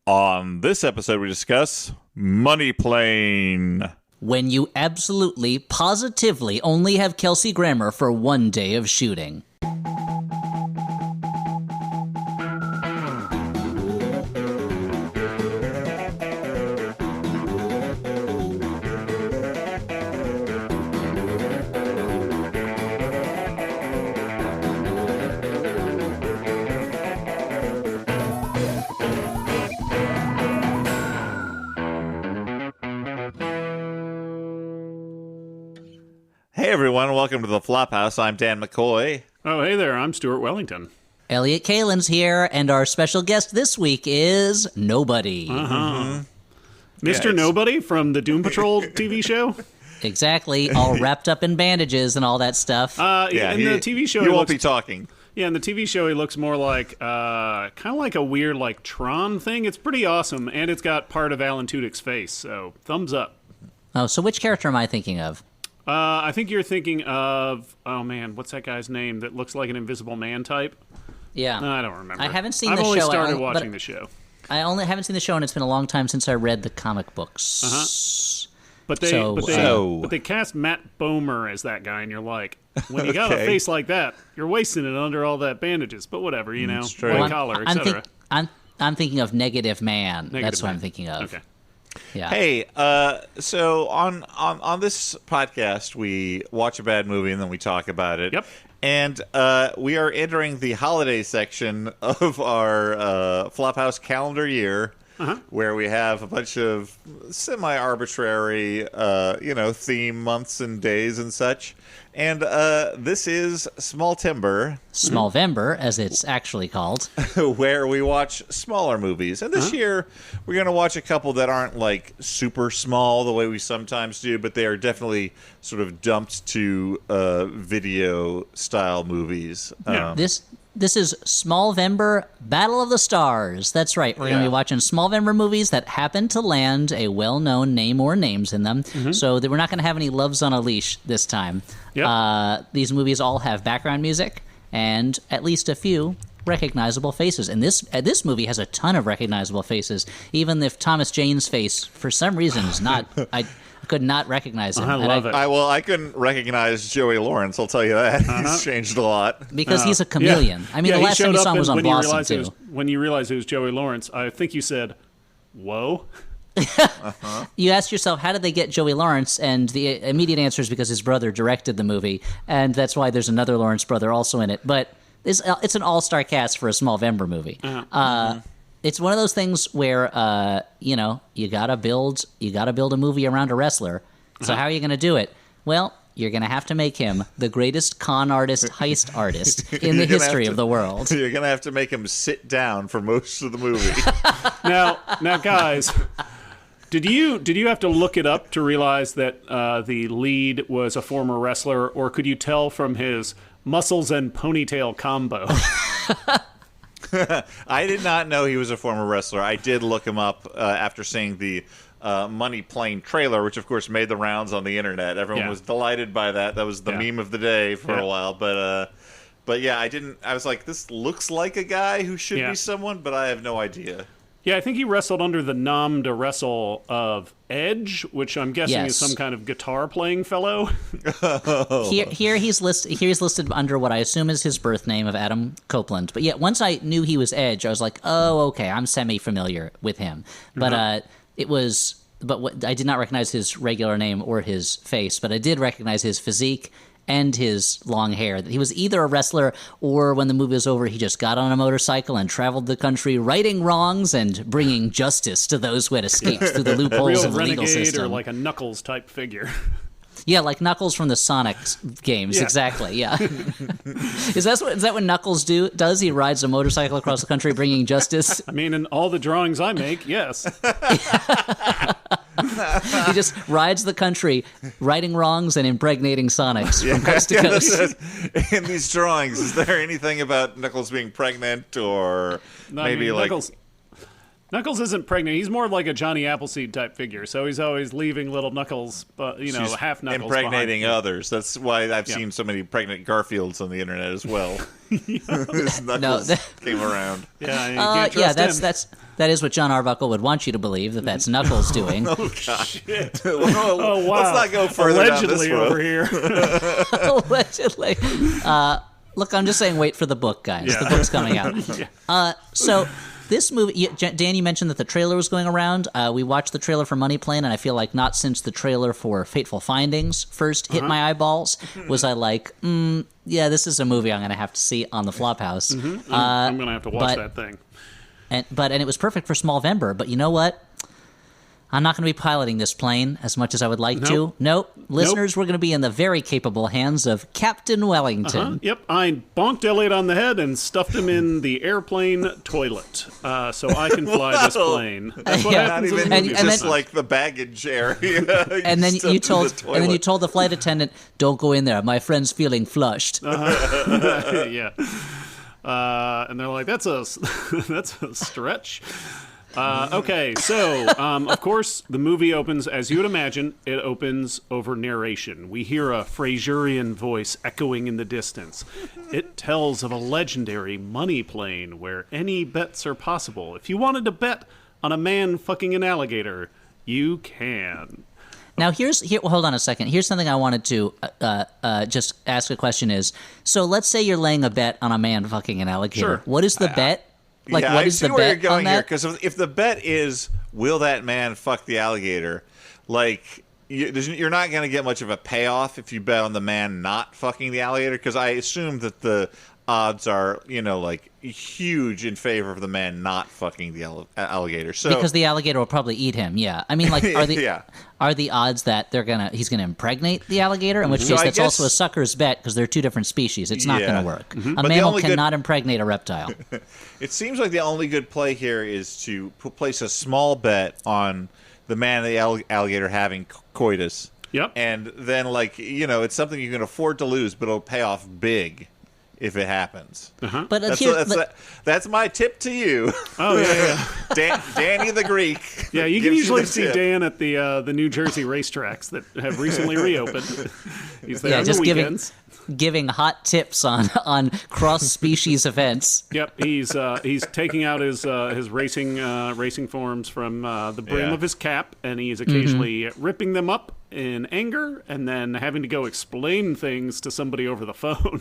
On this episode, we discuss Money Plane. When you absolutely, positively only have Kelsey Grammer for one day of shooting. Hey everyone, welcome to the Flophouse. I'm Dan McCoy. Oh, hey there, I'm Stuart Wellington. Elliot Kalin's here, and our special guest this week is Nobody. Uh-huh. Mr. Nobody from the Doom Patrol TV show? Exactly, all wrapped up in bandages and all that stuff. In the TV show, he won't be talking. Yeah, in the TV show, he looks more like, kind of like a weird, like, Tron thing. It's pretty awesome, and it's got part of Alan Tudyk's face, so thumbs up. Oh, so which character am I thinking of? I think you're thinking of, oh man, what's that guy's name that looks like an Invisible Man type? Yeah. I don't remember. I haven't seen the I've only show. started watching the show. I only haven't seen the show, and it's been a long time since I read the comic books. Uh-huh. But they cast Matt Bomer as that guy, and you're like, when you got a face like that, you're wasting it under all that bandages. But whatever, you know, white collar, etc. I'm thinking of Negative Man. That's what I'm thinking of. Okay. Yeah. Hey, so on this podcast, we watch a bad movie and then we talk about it. Yep. And we are entering the holiday section of our Flophouse calendar year, where we have a bunch of semi-arbitrary, theme months and days and such. And this is Smallvember, as it's actually called. Where we watch smaller movies. And this year, we're going to watch a couple that aren't, like, super small the way we sometimes do, but they are definitely sort of dumped to video-style movies. Yeah. This is Smallvember Battle of the Stars. That's right. We're going to be watching Smallvember movies that happen to land a well-known name or names in them. So that we're not going to have any Loves on a Leash this time. Yep. These movies all have background music and at least a few recognizable faces. And this movie has a ton of recognizable faces, even if Thomas Jane's face, for some reason, is not... I could not recognize him. I love it. I couldn't recognize Joey Lawrence, I'll tell you that. He's changed a lot. Because he's a chameleon. I mean, the last time you saw him was on Blossom, too. When you realized it was Joey Lawrence, I think you said, whoa. You asked yourself, how did they get Joey Lawrence? And the immediate answer is because his brother directed the movie, and that's why there's another Lawrence brother also in it. But it's an all-star cast for a Smallvember movie. It's one of those things where you gotta build a movie around a wrestler. So how are you going to do it? Well, you're going to have to make him the greatest con artist, heist artist in the history of the world. You're going to have to make him sit down for most of the movie. Now, guys, did you have to look it up to realize that the lead was a former wrestler, or could you tell from his muscles and ponytail combo? I did not know he was a former wrestler. I did look him up after seeing the Money Plane trailer, which of course made the rounds on the internet. Everyone was delighted by that. That was the meme of the day for a while. But yeah, I was like, this looks like a guy who should be someone, but I have no idea. Yeah, I think he wrestled under the nom de wrestle of Edge, which I'm guessing is some kind of guitar-playing fellow. Here he's listed under what I assume is his birth name of Adam Copeland. But yet, once I knew he was Edge, I was like, oh, okay, I'm semi-familiar with him. But I did not recognize his regular name or his face, but I did recognize his physique and his long hair. He was either a wrestler or when the movie was over, he just got on a motorcycle and traveled the country righting wrongs and bringing justice to those who had escaped through the loopholes of the legal system. Or like a Knuckles type figure. Yeah, like Knuckles from the Sonic games, exactly, yeah. Is that what Knuckles does? He rides a motorcycle across the country bringing justice? I mean, in all the drawings I make, yes. He just rides the country, righting wrongs and impregnating Sonics from coast to coast. In these drawings, is there anything about Knuckles being pregnant or maybe like... Knuckles isn't pregnant. He's more like a Johnny Appleseed type figure. So he's always leaving little Knuckles, half Knuckles impregnating behind. Others. That's why I've seen so many pregnant Garfields on the internet as well. Knuckles came around. That is what John Arbuckle would want you to believe, that's Knuckles doing. Oh, God. Shit. Oh, wow. Let's not go further Allegedly down this road. over here. Allegedly. Look, I'm just saying wait for the book, guys. The book's coming out. So this movie, Dan, you mentioned that the trailer was going around. We watched the trailer for Money Plane, and I feel like not since the trailer for Fateful Findings first hit my eyeballs was I like, this is a movie I'm going to have to see on the Flophouse. I'm going to have to watch that thing. And it was perfect for Smallvember, but you know what? I'm not going to be piloting this plane as much as I would like to. Nope. Listeners, we're going to be in the very capable hands of Captain Wellington. Yep, I bonked Elliot on the head and stuffed him in the airplane toilet so I can fly this plane. That's what happens not in even movies. just like the baggage area. And then you told the flight attendant, "Don't go in there. My friend's feeling flushed." Yeah. And they're like, that's a stretch. Okay, so, of course, the movie opens, as you would imagine, it opens over narration. We hear a Fraserian voice echoing in the distance. It tells of a legendary money plane where any bets are possible. If you wanted to bet on a man fucking an alligator, you can. Now, hold on a second. Here's something I wanted to just ask a question is, so let's say you're laying a bet on a man fucking an alligator. Sure. What is the bet? What is the bet where you're going on that? here, because if the bet is, will that man fuck the alligator, like, you're not going to get much of a payoff if you bet on the man not fucking the alligator, because I assume that the odds are, like, huge in favor of the man not fucking the alligator. So because the alligator will probably eat him. Yeah, I mean, like, are the odds that he's gonna impregnate the alligator? In which case, that's also a sucker's bet because they're two different species. It's not gonna work. A mammal cannot impregnate a reptile. It seems like the only good play here is to place a small bet on the man and the alligator having coitus. Yep. And then, like, it's something you can afford to lose, but it'll pay off big if it happens. But that's my tip to you. Oh, yeah. Danny the Greek. Yeah, you can usually see Dan at the New Jersey racetracks that have recently reopened. He's there on the weekends. Giving hot tips on cross-species events. Yep, he's taking out his racing forms from the brim of his cap, and he's occasionally ripping them up in anger, and then having to go explain things to somebody over the phone.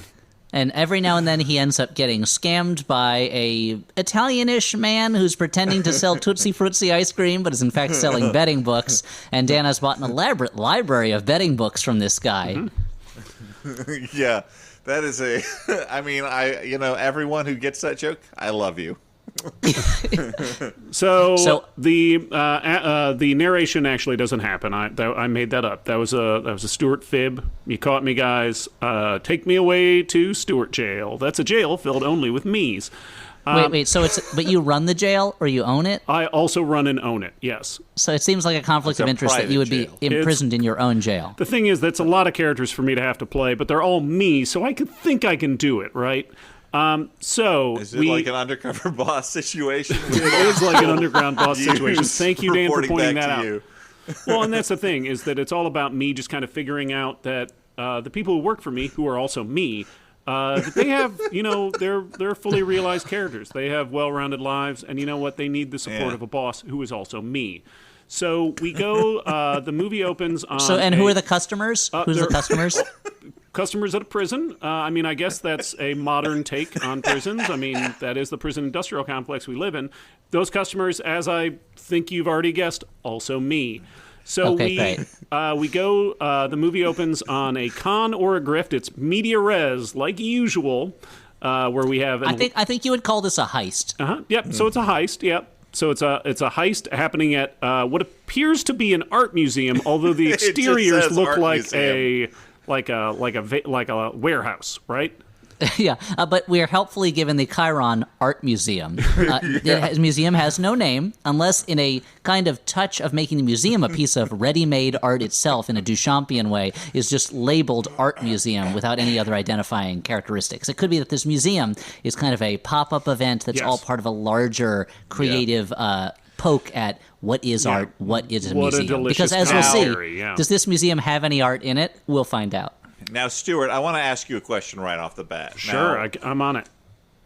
And every now and then he ends up getting scammed by a Italian-ish man who's pretending to sell Tootsie Frutti ice cream, but is in fact selling betting books. And Dan has bought an elaborate library of betting books from this guy. Yeah, that is I mean, everyone who gets that joke, I love you. So the narration actually doesn't happen. I made that up. That was a Stewart fib. You caught me, guys. Take me away to Stewart jail. That's a jail filled only with me's. Wait. But you run the jail or you own it? I also run and own it. Yes. So it seems like a conflict of interest that you would be imprisoned in your own jail. The thing is, that's a lot of characters for me to have to play, but they're all me, so I think I can do it, right? Is it like an undercover boss situation? It is like an underground boss situation. Thank you, Dan, for pointing that out. Well, and that's the thing, is that it's all about me just kind of figuring out that the people who work for me, who are also me, that they have, they're fully realized characters. They have well-rounded lives, and you know what? They need the support of a boss who is also me. So we go, the movie opens on... who are the customers? Who's the customers? Customers at a prison. I guess that's a modern take on prisons. That is the prison industrial complex we live in. Those customers, as I think you've already guessed, also me. So we go, the movie opens on a con or a grift. It's media res, like usual, where we have... I think you would call this a heist. Yep, so it's a heist, yep. So it's a heist happening at what appears to be an art museum, although the exteriors look like a warehouse, right? Yeah, but we are helpfully given the Chiron Art Museum. The museum has no name, unless in a kind of touch of making the museum a piece of ready-made art itself in a Duchampian way, is just labeled Art Museum without any other identifying characteristics. It could be that this museum is kind of a pop-up event that's all part of a larger creative poke at what is art, what is a museum. Because as we'll see, does this museum have any art in it? We'll find out. Now, Stuart, I want to ask you a question right off the bat. Sure, now, I'm on it.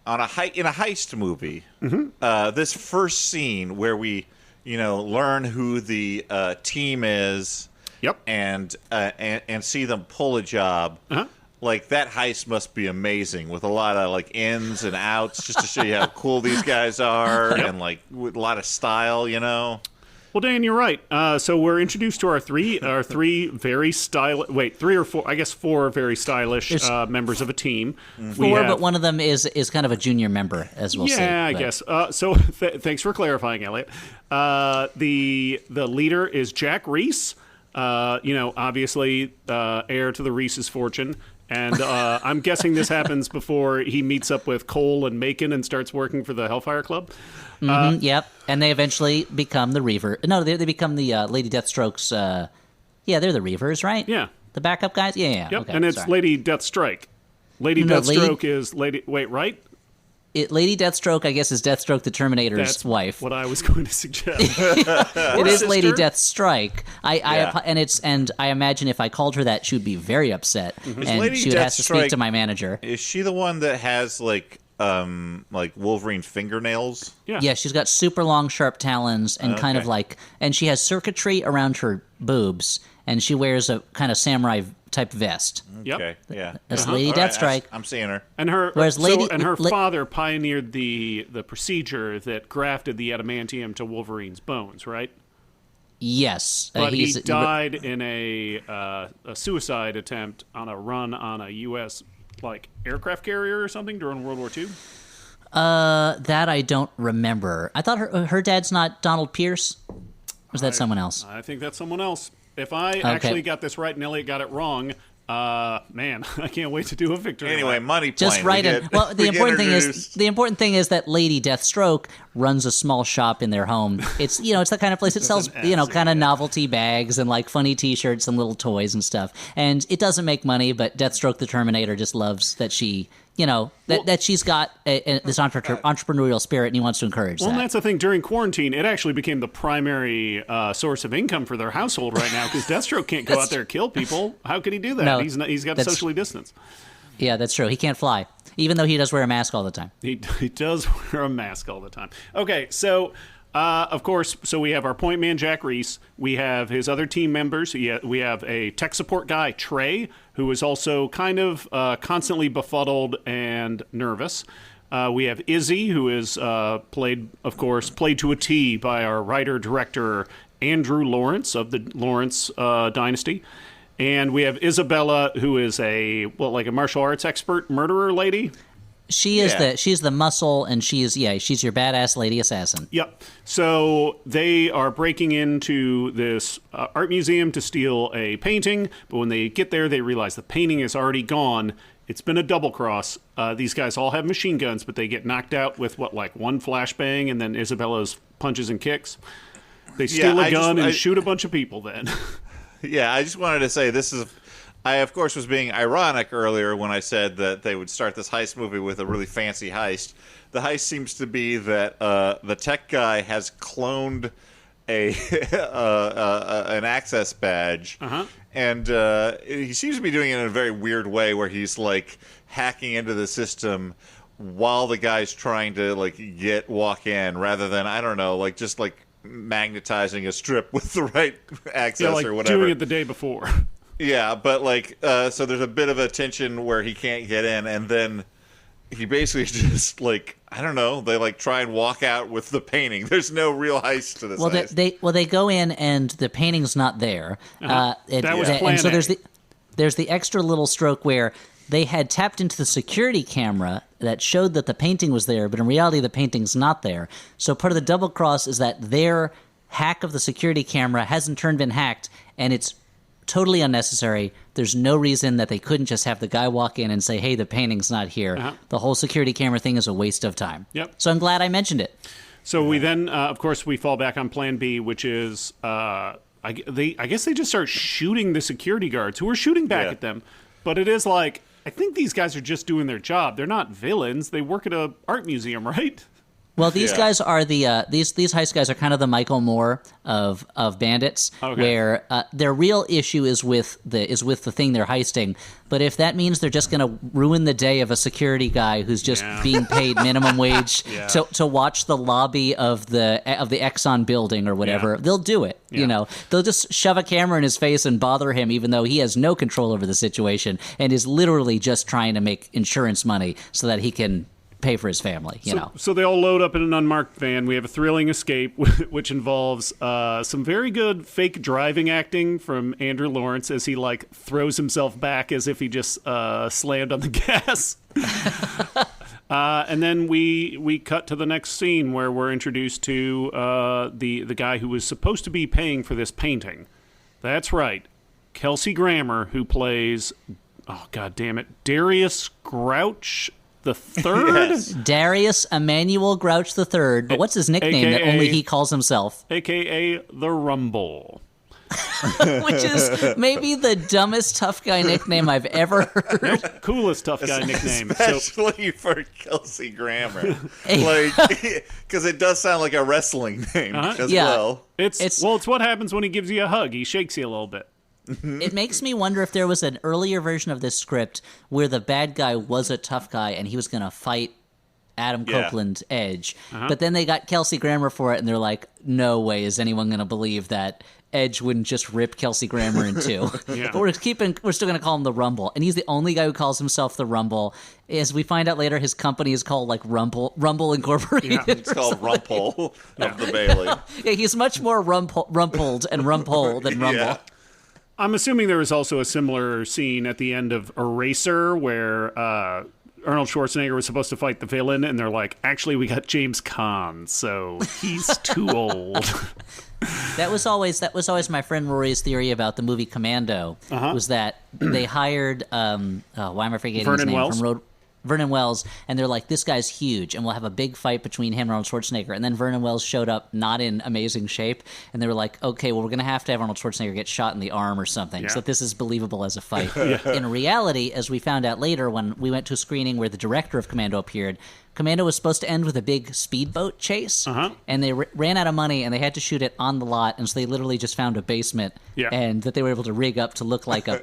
In a heist movie, this first scene where we, learn who the team is, and see them pull a job, like that heist must be amazing with a lot of like ins and outs, just to show you how cool these guys are, and like with a lot of style, Well, Dan, you're right. So we're introduced to our three very stylish. Three or four? I guess four very stylish members of a team. Four, but one of them is kind of a junior member, as we'll see. Yeah, I guess. So thanks for clarifying, Elliot. The leader is Jack Reese. Obviously heir to the Reese's fortune. And I'm guessing this happens before he meets up with Cole and Macon and starts working for the Hellfire Club. Yep, and they eventually become the Reaver. No, they become the Lady Deathstroke's. They're the Reavers, right? Yeah, the backup guys. Yeah. Yep, okay, and it's Lady Deathstrike. Deathstroke is Lady. Wait, right? Lady Deathstroke, I guess, is Deathstroke the Terminator's wife. What I was going to suggest. It is Lady Deathstrike. I imagine if I called her that, she would be very upset, and she would have to speak to my manager. Is she the one that has like Wolverine fingernails? Yeah, she's got super long, sharp talons, and kind of like, and she has circuitry around her boobs, and she wears a kind of samurai type vest. Okay, yeah. That's Lady Deathstrike. Right, I'm seeing her. And her father pioneered the procedure that grafted the adamantium to Wolverine's bones, right? Yes. But he died in a suicide attempt on a run on a U.S. aircraft carrier or something during World War II. That I don't remember. I thought her dad's not Donald Pierce. Or was that someone else? I think that's someone else. If I actually got this right and Elliot got it wrong, man, I can't wait to do a victory. Anyway, money plane. Just right in. Well, the important thing is that Lady Deathstroke runs a small shop in their home. It's it's the kind of place that sells kind of novelty bags and like funny T-shirts and little toys and stuff. And it doesn't make money, but Deathstroke the Terminator just loves that she. That she's got this entrepreneurial spirit, and he wants to encourage that. Well, and that's the thing. During quarantine, it actually became the primary source of income for their household right now, because Deathstroke can't go out there and kill people. How could he do that? No, he's got to socially distance. Yeah, that's true. He can't fly, even though he does wear a mask all the time. He does wear a mask all the time. Okay, so... of course, so we have our point man, Jack Reese. We have his other team members. We have a tech support guy, Trey, who is also kind of constantly befuddled and nervous. We have Izzy, who is played to a T by our writer-director, Andrew Lawrence of the Lawrence dynasty. And we have Isabella, who is a martial arts expert murderer lady. She's the muscle, and she's your badass lady assassin. Yep. So they are breaking into this art museum to steal a painting, but when they get there, they realize the painting is already gone. It's been a double cross. These guys all have machine guns, but they get knocked out with one flashbang, and then Isabella's punches and kicks. They steal a gun and shoot a bunch of people. Then. Yeah, I just wanted to say this is. I, of course, was being ironic earlier when I said that they would start this heist movie with a really fancy heist. The heist seems to be that the tech guy has cloned an access badge, and he seems to be doing it in a very weird way, where he's like hacking into the system while the guy's trying to walk in, rather than just magnetizing a strip with the right access or whatever. Doing it the day before. Yeah, but so there's a bit of a tension where he can't get in, and then he basically just they try and walk out with the painting. There's no real heist to this. Well, they go in and the painting's not there. That was plan and so A. there's the extra little stroke where they had tapped into the security camera that showed that the painting was there, but in reality the painting's not there. So part of the double cross is that their hack of the security camera hasn't been hacked, and it's totally unnecessary. There's no reason that they couldn't just have the guy walk in and say, hey, the painting's not here. The whole security camera thing is a waste of time. Yep. So I'm glad I mentioned it. So we then, of course, we fall back on plan B, which is, I guess they just start shooting the security guards who are shooting back at them. But it is like, I think these guys are just doing their job. They're not villains. They work at an art museum, right? Well, these guys are the these heist guys are kind of the Michael Moore of bandits, where their real issue is with the thing they're heisting. But if that means they're just going to ruin the day of a security guy who's just being paid minimum wage to watch the lobby of the Exxon building or whatever, they'll do it. You know, they'll just shove a camera in his face and bother him, even though he has no control over the situation and is literally just trying to make insurance money so that he can pay for his family, you know. So they all load up in an unmarked van. We have a thrilling escape, which involves some very good fake driving acting from Andrew Lawrence as he throws himself back as if he just slammed on the gas. And then we cut to the next scene where we're introduced to the guy who was supposed to be paying for this painting. That's right, Kelsey Grammer, who plays, oh god damn it, Darius Grouch the Third? Yes. Darius Emmanuel Grouch the Third, but what's his nickname that only he calls himself? AKA The Rumble. Which is maybe the dumbest tough guy nickname I've ever heard. Nope, coolest tough guy nickname. Especially for Kelsey Grammer. Because it does sound like a wrestling name as well. It's what happens when he gives you a hug. He shakes you a little bit. It makes me wonder if there was an earlier version of this script where the bad guy was a tough guy and he was going to fight Adam Copeland Edge. But then they got Kelsey Grammer for it, and they're like, no way is anyone going to believe that Edge wouldn't just rip Kelsey Grammer in two. But we're still going to call him the Rumble. And he's the only guy who calls himself the Rumble. As we find out later, his company is called Rumble Incorporated. Yeah, it's called Rumple of the Bailey. Yeah, he's much more rumpled and rumpole than Rumble. Yeah. I'm assuming there was also a similar scene at the end of Eraser where Arnold Schwarzenegger was supposed to fight the villain, and they're like, actually, we got James Caan, so he's too old. That was always my friend Rory's theory about the movie Commando, was that they hired, why am I forgetting his name? Wells? Vernon Wells, and they're like, this guy's huge, and we'll have a big fight between him and Arnold Schwarzenegger. And then Vernon Wells showed up not in amazing shape, and they were like, okay, well, we're going to have Arnold Schwarzenegger get shot in the arm or something, so that this is believable as a fight. In reality, as we found out later when we went to a screening where the director of Commando appeared, Commando was supposed to end with a big speedboat chase, and they ran out of money, and they had to shoot it on the lot, and so they literally just found a basement, and that they were able to rig up to look like a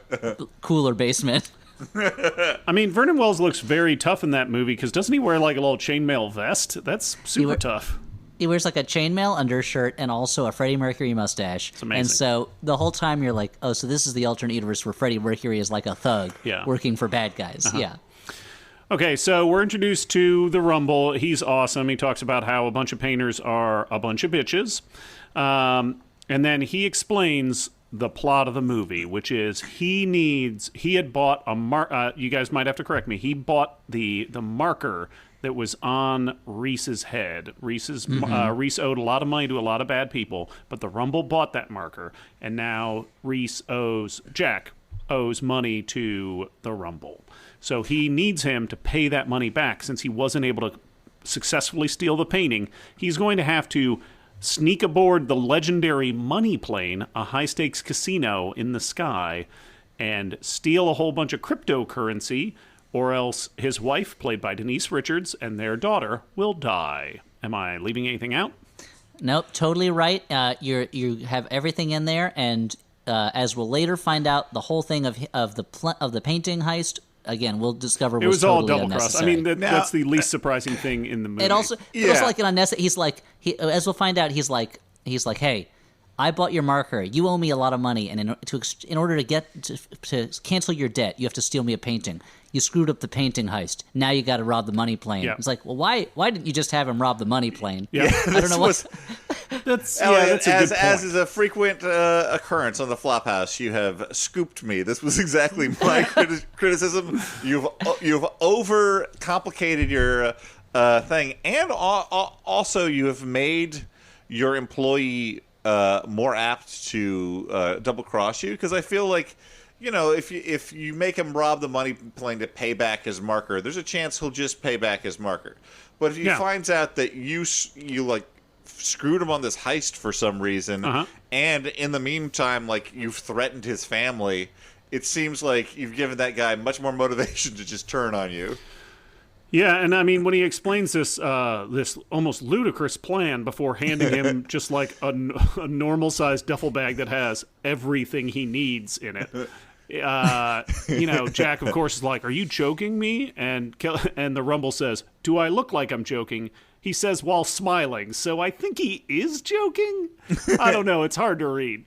cooler basement. I mean, Vernon Wells looks very tough in that movie because doesn't he wear like a little chainmail vest? That's super tough. He wears like a chainmail undershirt and also a Freddie Mercury mustache. It's amazing. And so the whole time you're like, oh, so this is the alternate universe where Freddie Mercury is like a thug working for bad guys. Yeah. Okay, so we're introduced to the Rumble. He's awesome. He talks about how a bunch of painters are a bunch of bitches. And then he explains the plot of the movie, which is he had bought you guys might have to correct me. He bought the marker that was on Reese's head. Reese owed a lot of money to a lot of bad people, but the Rumble bought that marker, and now Jack owes money to the Rumble. So he needs him to pay that money back since he wasn't able to successfully steal the painting. He's going to have to sneak aboard the legendary money plane, a high-stakes casino in the sky, and steal a whole bunch of cryptocurrency, or else his wife, played by Denise Richards, and their daughter will die. Am I leaving anything out? Nope, totally right. You have everything in there, and as we'll later find out, the whole thing of the painting heist. Again, we'll discover it was totally all double cross. I mean, that's the least surprising thing in the movie. It also like an unnecessary. He's like, as we'll find out, he's like, hey, I bought your marker. You owe me a lot of money, and in order to get to cancel your debt, you have to steal me a painting. You screwed up the painting heist. Now you got to rob the money plane. Yeah. It's like, well, why didn't you just have him rob the money plane? Yeah, I don't know what. That's a good point. As is a frequent occurrence on the Flophouse, you have scooped me. This was exactly my criticism. You've overcomplicated your thing, and also you have made your employee more apt to double cross you, because I feel like, if you make him rob the money plane to pay back his marker, there's a chance he'll just pay back his marker. But if he finds out that you like screwed him on this heist for some reason, and in the meantime, like, you've threatened his family, it seems like you've given that guy much more motivation to just turn on you. Yeah, and I mean, when he explains this almost ludicrous plan before handing him just like a normal-sized duffel bag that has everything he needs in it, Jack, of course, is like, "Are you joking me?" And the Rumble says, "Do I look like I'm joking?" He says while smiling, so I think he is joking. I don't know. It's hard to read.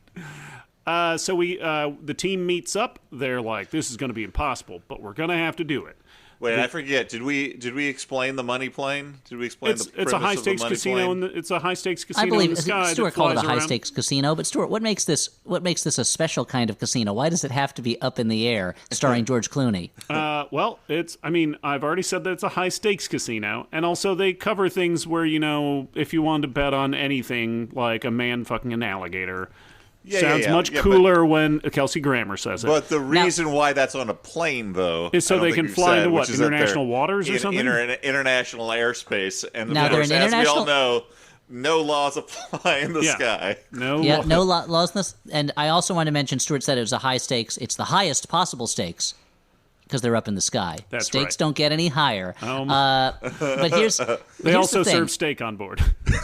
So the team meets up. They're like, "This is going to be impossible, but we're going to have to do it." Wait, I forget. Did we explain the money plane? Did we explain the premise it's a high stakes of the money casino? plane? It's a high stakes casino. I believe in the sky Stuart called it a high around. stakes casino. But Stuart, what makes this a special kind of casino? Why does it have to be up in the air, starring George Clooney? Well, I've already said that it's a high stakes casino, and also they cover things where, if you wanted to bet on anything, like a man fucking an alligator. Sounds much cooler when Kelsey Grammer says it. But the reason why that's on a plane, though, is so they can fly into what, international waters or something? International airspace. And now, of course, as we all know, no laws apply in the sky. No laws in this. And I also want to mention, Stuart said it was a high stakes. It's the highest possible stakes, because they're up in the sky. That's Stakes right. don't get any higher. But here's they also the thing. serve steak on board.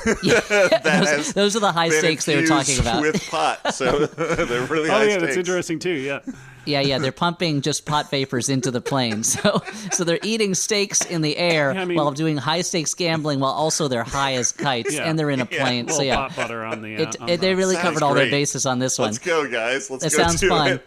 Those are the high stakes they were talking about. With pot, so they're really high stakes. That's interesting too. Yeah. Yeah, they're pumping just pot vapors into the plane. So they're eating steaks in the air while doing high stakes gambling, while also they're high as kites, and they're in a plane. So pot butter on the. They really covered all their bases on this one. Let's go, guys. That sounds fun.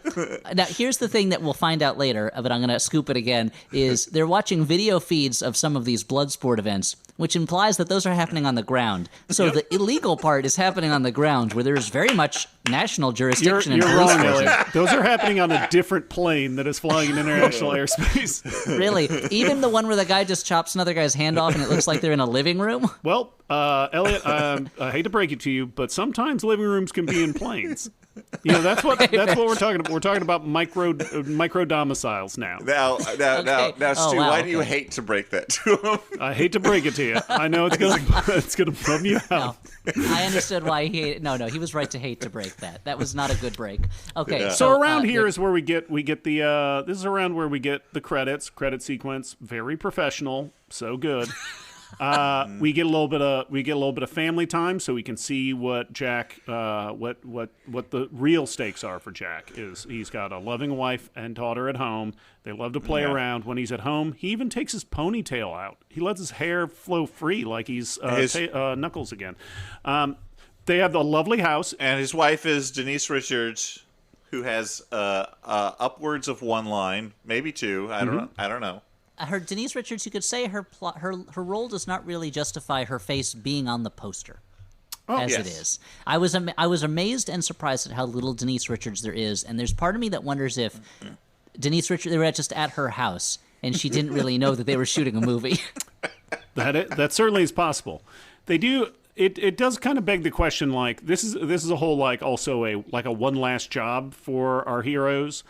Now, here's the thing that we'll find out later, but I'm going to scoop it again, is they're watching video feeds of some of these blood sport events, which implies that those are happening on the ground. So the illegal part is happening on the ground, where there's very much national jurisdiction and police wrong, force. Elliot. Those are happening on a different plane that is flying in international airspace. Really? Even the one where the guy just chops another guy's hand off and it looks like they're in a living room? Well, Elliot, I hate to break it to you, but sometimes living rooms can be in planes. That's what we're talking about. We're talking about micro domiciles now. Now, Stu, why do you hate to break that to him? I hate to break it to you. I know it's gonna bum you out. I understood why he hated. No, he was right to hate to break that. That was not a good break. Okay, so around here is where we get the. This is around where we get the credit sequence. Very professional, so good. We get a little bit of family time, so we can see what Jack, what the real stakes are for Jack. Is he's got a loving wife and daughter at home. They love to play around. When he's at home, he even takes his ponytail out. He lets his hair flow free like he's Knuckles again. They have the lovely house, and his wife is Denise Richards, who has upwards of one line, maybe two. I don't know. Her Denise Richards, you could say her role does not really justify her face being on the poster, it is. I was amazed and surprised at how little Denise Richards there is, and there's part of me that wonders if Denise Richards, they were just at her house and she didn't really know that they were shooting a movie. That certainly is possible. They do. It does kind of beg the question, like this is a whole also a one last job for our heroes.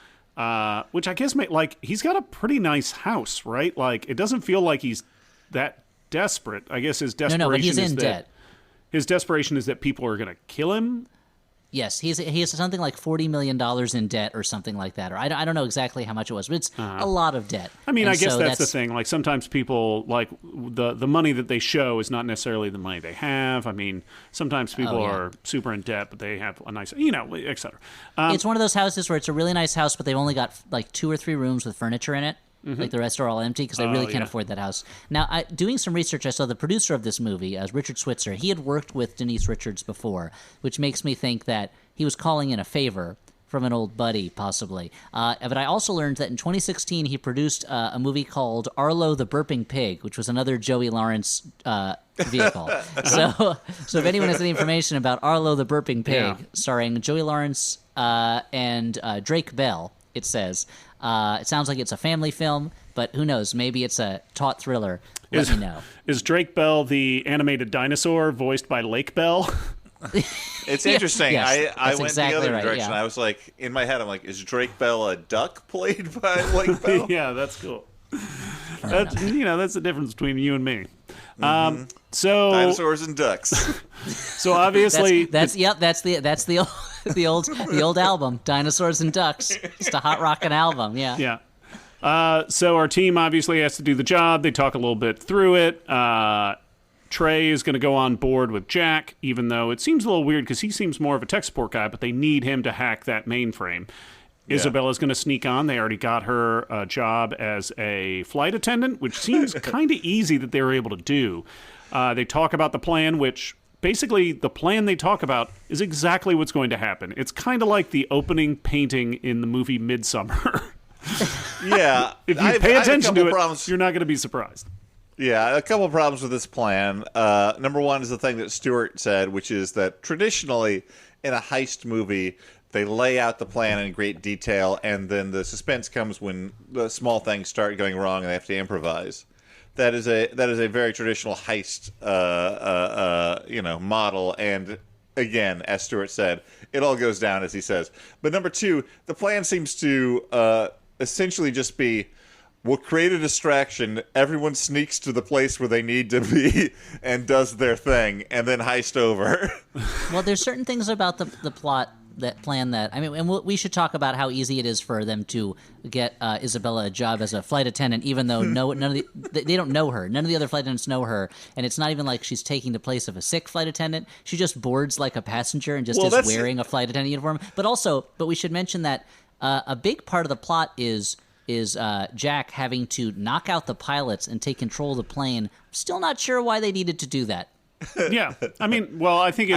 Which I guess he's got a pretty nice house, right? Like it doesn't feel like he's that desperate. I guess his desperation but he's in debt. His desperation is that people are going to kill him. Yes, he has something like $40 million in debt or something like that. Or I don't know exactly how much it was, but it's a lot of debt. I mean, I guess that's the thing. Like sometimes people the money that they show is not necessarily the money they have. I mean, sometimes people are super in debt, but they have a nice, et cetera. It's one of those houses where it's a really nice house, but they've only got like 2 or 3 rooms with furniture in it. Mm-hmm. Like the rest are all empty because they really can't afford that house. Now, doing some research, I saw the producer of this movie, as Richard Switzer. He had worked with Denise Richards before, which makes me think that he was calling in a favor from an old buddy, possibly. But I also learned that in 2016, he produced a movie called Arlo the Burping Pig, which was another Joey Lawrence vehicle. So if anyone has any information about Arlo the Burping Pig, starring Joey Lawrence and Drake Bell, it says. It sounds like it's a family film, but who knows? Maybe it's a taut thriller. Let me know. Is Drake Bell the animated dinosaur voiced by Lake Bell? It's interesting. Yes, I went exactly the other right, direction. yeah. I was like, in my head, I'm like, is Drake Bell a duck played by Lake Bell? Yeah, that's cool. That's the difference between you and me. So dinosaurs and ducks. So obviously, that's the old album, Dinosaurs and Ducks. Just a hot rockin' album, yeah. Yeah. So our team obviously has to do the job. They talk a little bit through it. Trey is going to go on board with Jack, even though it seems a little weird because he seems more of a tech support guy, but they need him to hack that mainframe. Yeah. Isabella's going to sneak on. They already got her a job as a flight attendant, which seems kind of easy that they were able to do. They talk about the plan, which basically the plan they talk about is exactly what's going to happen. It's kind of like the opening painting in the movie Midsummer. Yeah. If you pay attention to it, you're not going to be surprised. Yeah, a couple of problems with this plan. Number one is the thing that Stuart said, which is that traditionally in a heist movie, they lay out the plan in great detail, and then the suspense comes when the small things start going wrong and they have to improvise. That is a very traditional heist model, and again, as Stuart said, it all goes down as he says. But number two, the plan seems to essentially just be, we'll create a distraction, everyone sneaks to the place where they need to be and does their thing, and then heist over. Well, there's certain things about the plot that plan that, I mean, and we should talk about how easy it is for them to get Isabella a job as a flight attendant, even though they don't know her. None of the other flight attendants know her, and it's not even like she's taking the place of a sick flight attendant. She just boards like a passenger and just is wearing a flight attendant uniform. But we should mention that a big part of the plot is Jack having to knock out the pilots and take control of the plane. Still not sure why they needed to do that. Yeah, I mean, well, I think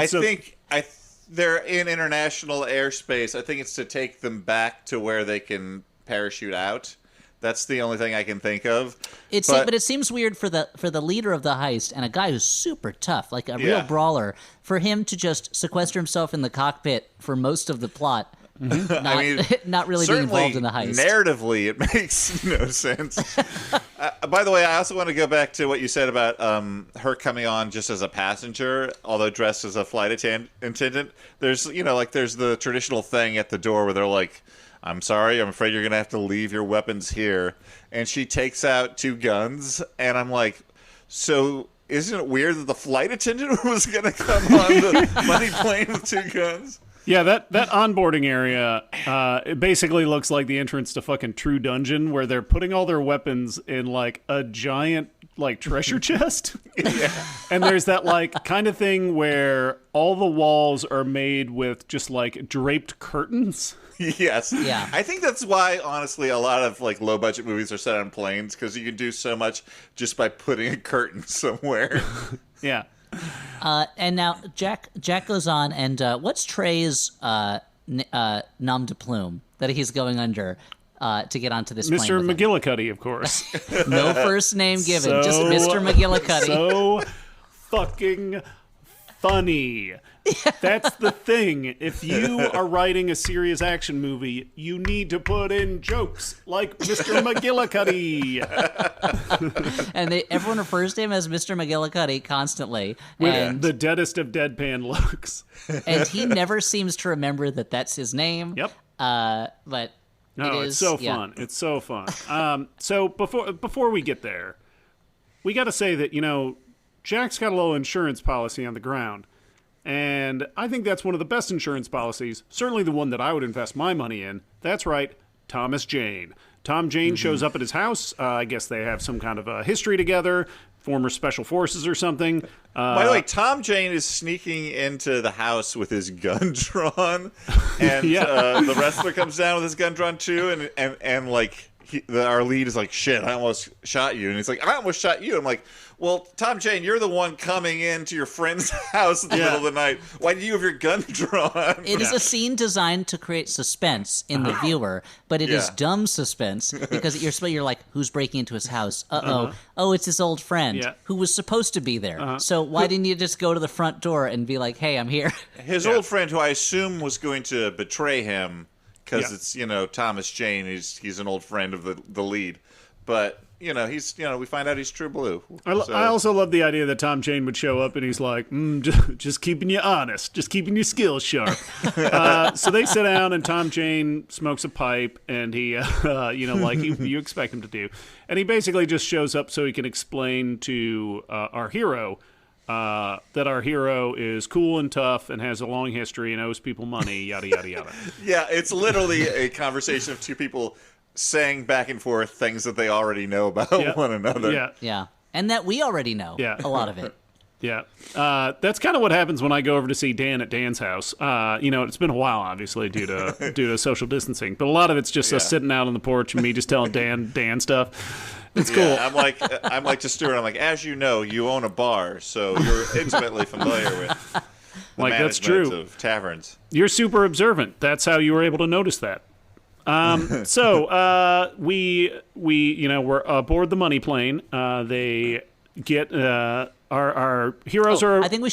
they're in international airspace. I think it's to take them back to where they can parachute out. That's the only thing I can think of. But it seems weird for the leader of the heist and a guy who's super tough, like a real brawler, for him to just sequester himself in the cockpit for most of the plot. Mm-hmm. Not really being involved in the heist. Narratively, it makes no sense. By the way, I also want to go back to what you said about her coming on just as a passenger, although dressed as a flight attendant. There's the traditional thing at the door where they're like, "I'm sorry, I'm afraid you're going to have to leave your weapons here," and she takes out 2 guns, and I'm like, so. Isn't it weird that the flight attendant was going to come on the money plane with 2 guns? Yeah, that onboarding area, it basically looks like the entrance to fucking True Dungeon, where they're putting all their weapons in like a giant like treasure chest. Yeah. And there's that like kind of thing where all the walls are made with just like draped curtains. Yes. Yeah. I think that's why, honestly, a lot of like low budget movies are set on planes, because you can do so much just by putting a curtain somewhere. Yeah. And now Jack goes on, and what's Trey's nom de plume that he's going under to get onto this plane? Mr. McGillicuddy, of course. No first name given, just Mr. McGillicuddy. So fucking funny. That's the thing. If you are writing a serious action movie, you need to put in jokes like Mr. McGillicuddy. And everyone refers to him as Mr. McGillicuddy constantly. With the deadest of deadpan looks. And he never seems to remember that that's his name. Yep. But it's so fun. It's so fun. So before we get there, we got to say that, Jack's got a little insurance policy on the ground. And I think that's one of the best insurance policies, certainly the one that I would invest my money in. That's right, Thomas Jane. Tom Jane shows up at his house. I guess they have some kind of a history together, former special forces or something. By the way, Tom Jane is sneaking into the house with his gun drawn, and the wrestler comes down with his gun drawn too, and like our lead is like, "Shit, I almost shot you," and he's like, "I almost shot you." I'm like, well, Tom Jane, you're the one coming into your friend's house in the middle of the night. Why do you have your gun drawn? It is a scene designed to create suspense in the viewer, but it is dumb suspense because you're like, who's breaking into his house? Oh, it's his old friend who was supposed to be there. So why didn't you just go to the front door and be like, hey, I'm here? His old friend, who I assume was going to betray him because it's Thomas Jane. He's an old friend of the lead, but. we find out he's true blue. I also love the idea that Tom Jane would show up and he's like, just keeping you honest, just keeping your skills sharp. So they sit down and Tom Jane smokes a pipe and he, like you expect him to do. And he basically just shows up so he can explain to our hero that our hero is cool and tough and has a long history and owes people money, yada, yada, yada. Yeah, it's literally a conversation of two people saying back and forth things that they already know about one another. Yeah. And that we already know a lot of it. Yeah. That's kind of what happens when I go over to see Dan at Dan's house. It's been a while, obviously, due to social distancing. But a lot of it's just us sitting out on the porch and me just telling Dan stuff. It's cool. I'm like to Stuart. I'm like, as you know, you own a bar, so you're intimately familiar with the management that's true. of taverns. You're super observant. That's how you were able to notice that. So we're aboard the money plane. They get our heroes are. I think we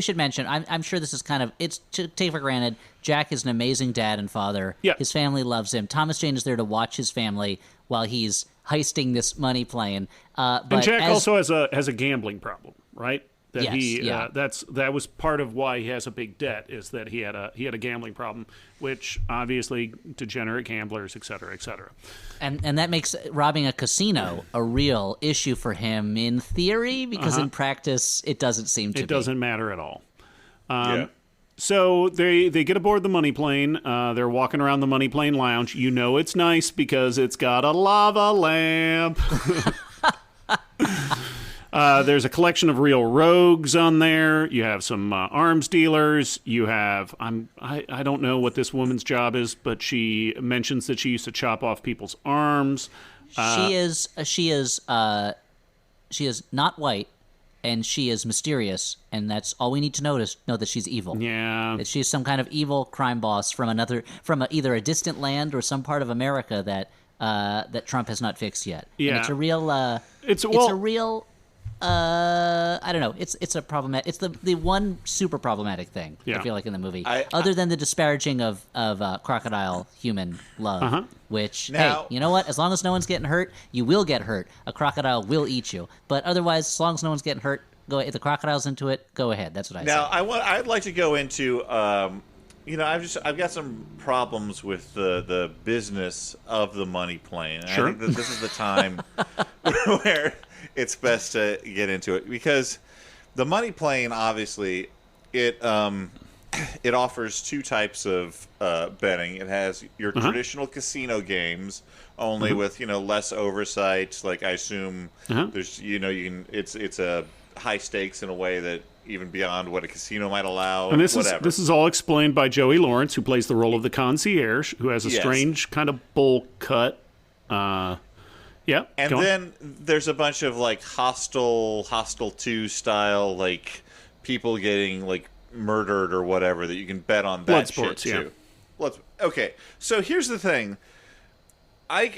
should mention. I'm sure this is kind of it's to take for granted. Jack is an amazing dad and father. Yeah. His family loves him. Thomas Jane is there to watch his family while he's heisting this money plane. And Jack also has a gambling problem, right? Yes, That was part of why he has a big debt, is that he had a gambling problem, which obviously degenerate gamblers, et cetera, et cetera. And that makes robbing a casino a real issue for him in theory, because in practice it doesn't seem to be. It doesn't matter at all. So they get aboard the money plane. They're walking around the money plane lounge. You know it's nice because it's got a lava lamp. There's a collection of real rogues on there. You have some arms dealers. You have I don't know what this woman's job is, but she mentions that she used to chop off people's arms. She is not white, and she is mysterious, and that's all we need to know that she's evil. Yeah, that she's some kind of evil crime boss from either a distant land or some part of America that Trump has not fixed yet. Yeah, and it's a real. It's a real. I don't know. It's a problematic. It's the one super problematic thing I feel like in the movie, other than the disparaging of crocodile human love. Which now, hey, you know what? As long as no one's getting hurt, you will get hurt. A crocodile will eat you. But otherwise, as long as no one's getting hurt, go. If the crocodile's into it, go ahead. That's what I say. Now, I'd like to go into. I've got some problems with the business of the money plane. Sure. I think that this is the time where it's best to get into it, because the money plane, obviously, it offers two types of betting. It has your traditional casino games, only with less oversight. Like, I assume there's it's a high stakes in a way that even beyond what a casino might allow. And this is all explained by Joey Lawrence, who plays the role of the concierge, who has a strange kind of bowl cut. Yeah, and then there's a bunch of like Hostel 2 style, like people getting like murdered or whatever, that you can bet on that blood shit sports, too. Okay, so here's the thing. I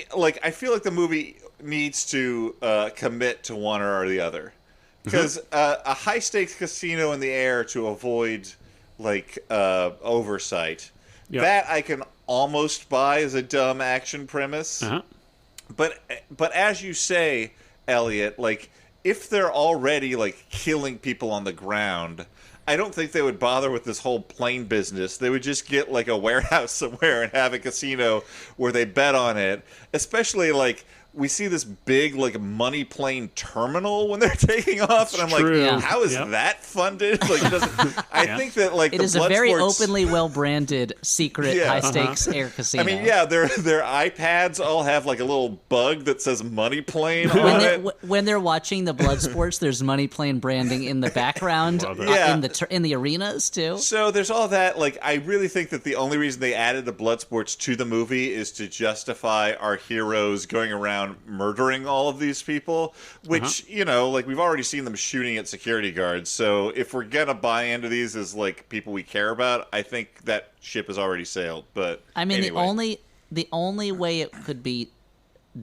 feel like the movie needs to commit to one or the other, because a high stakes casino in the air to avoid like oversight, that I can almost buy as a dumb action premise. But as you say, Elliot, like, if they're already like killing people on the ground, I don't think they would bother with this whole plane business. They would just get like a warehouse somewhere and have a casino where they bet on it. Especially like we see this big like money plane terminal when they're taking off, and I'm like, how is that funded? Like, I think that like it is a very openly well branded secret high stakes air casino. I mean, their iPads all have like a little bug that says money plane on it. When they're watching the blood sports, there's money plane branding in the background, in the arenas too. So there's all that. Like, I really think that the only reason they added the blood sports to the movie is to justify our heroes going around murdering all of these people, which like we've already seen them shooting at security guards. So if we're gonna buy into these as like people we care about, I think that ship has already sailed. But I mean, anyway. the only way it could be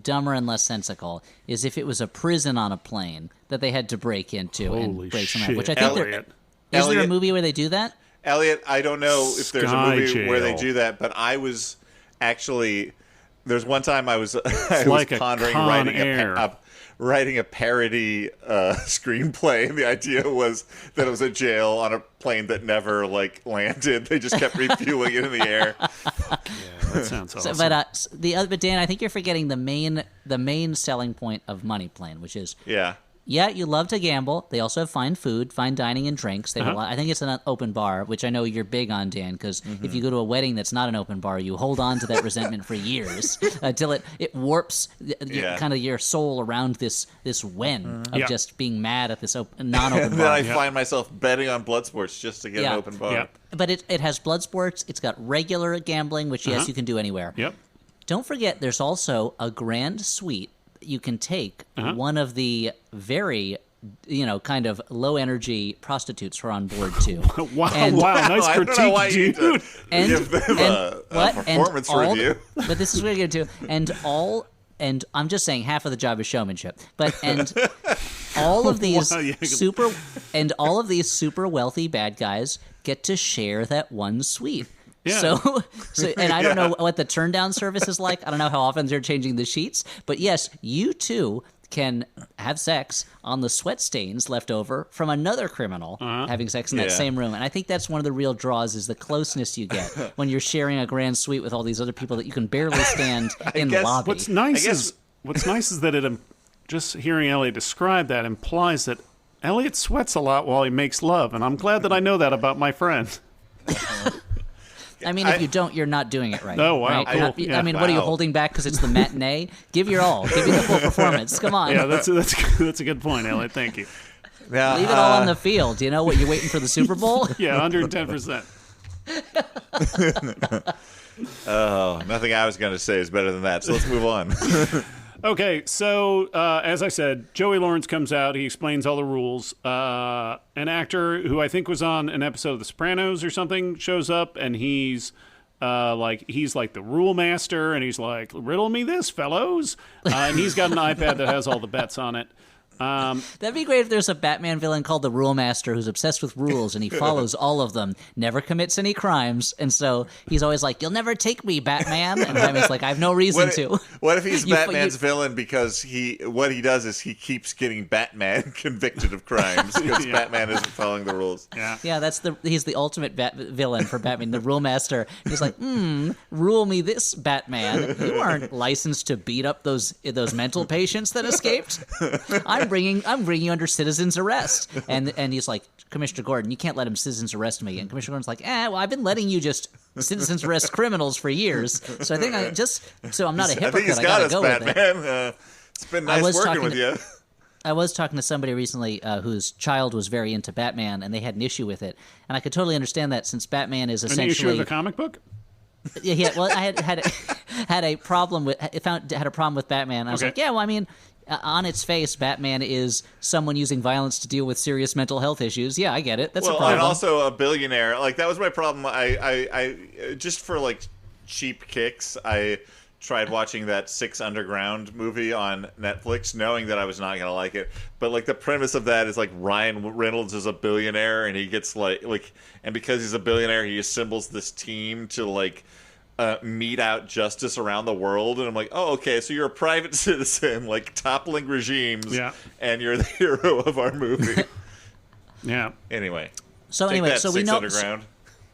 dumber and less sensical is if it was a prison on a plane that they had to break into and break some out. Which I think is there a movie where they do that? Elliot, I don't know if there's a movie where they do that, but I was actually There's one time I was like pondering writing a parody screenplay, and the idea was that it was a jail on a plane that never landed. They just kept refueling it in the air. Yeah, that sounds awesome. But Dan, I think you're forgetting the main selling point of Money Plane, which is yeah, you love to gamble. They also have fine food, fine dining and drinks. They have a lot, I think it's an open bar, which I know you're big on, Dan, because if you go to a wedding that's not an open bar, you hold on to that resentment for years until it warps kind of your soul around this wen of just being mad at this non-open bar. Then I find myself betting on blood sports just to get an open bar. Yep. But it has blood sports. It's got regular gambling, which, yes, you can do anywhere. Yep. Don't forget, there's also a grand suite. You can take one of the very, kind of low-energy prostitutes who are on board, too. Wow, nice critique, I don't know why you dude. give them a performance review. But this is really good, too. And I'm just saying half of the job is showmanship. And all of these super wealthy bad guys get to share that one suite. Yeah. So and I don't know what the turn down service is like. I don't know how often they're changing the sheets. But yes, you too can have sex on the sweat stains left over from another criminal having sex in that same room. And I think that's one of the real draws is the closeness you get when you're sharing a grand suite with all these other people that you can barely stand in the lobby. What's nice is that just hearing Elliot describe that implies that Elliot sweats a lot while he makes love. And I'm glad that I know that about my friend. I mean, if you don't, you're not doing it right. Oh, wow. Right? Cool. I mean, what are you holding back because it's the matinee? Give your all. Give me the full performance. Come on. Yeah, that's a good point, Elliot. Thank you. Now, leave it all on the field. You know what? You're waiting for the Super Bowl? Yeah, 110%. Oh, nothing I was going to say is better than that, so let's move on. Okay, so as I said, Joey Lawrence comes out. He explains all the rules. An actor who I think was on an episode of The Sopranos or something shows up, and he's like the rule master, and he's like, riddle me this, fellows. And he's got an iPad that has all the bets on it. That'd be great if there's a Batman villain called the Rule Master who's obsessed with rules and he follows all of them, never commits any crimes, and so he's always like, "You'll never take me, Batman." And Batman's like, "I have no reason to." What if he's Batman's villain because what he does is he keeps getting Batman convicted of crimes because Batman isn't following the rules? Yeah, he's the ultimate villain for Batman, the Rule Master. He's like, rule me this, Batman. You aren't licensed to beat up those mental patients that escaped. I'm bringing you under citizen's arrest. And he's like, Commissioner Gordon, you can't let him citizen's arrest me. And Commissioner Gordon's like, well, I've been letting you just citizen's arrest criminals for years. So I think I'm not a hypocrite. I gotta go with it. It's been nice working with you. I was talking to somebody recently whose child was very into Batman, and they had an issue with it. And I could totally understand that since Batman is essentially... An issue with the comic book? Yeah. Well, I had a problem with Batman. I was like, yeah, well, I mean... on its face, Batman is someone using violence to deal with serious mental health issues. Yeah, I get it. That's a problem. And also a billionaire. Like, that was my problem. I just for, like, cheap kicks, I tried watching that Six Underground movie on Netflix, knowing that I was not going to like it. But, like, the premise of that is, like, Ryan Reynolds is a billionaire, and he gets, like, and because he's a billionaire, he assembles this team to, like... mete out justice around the world, and I'm like, oh, okay, so you're a private citizen, like toppling regimes, and you're the hero of our movie. Yeah. Anyway. So we know. Underground.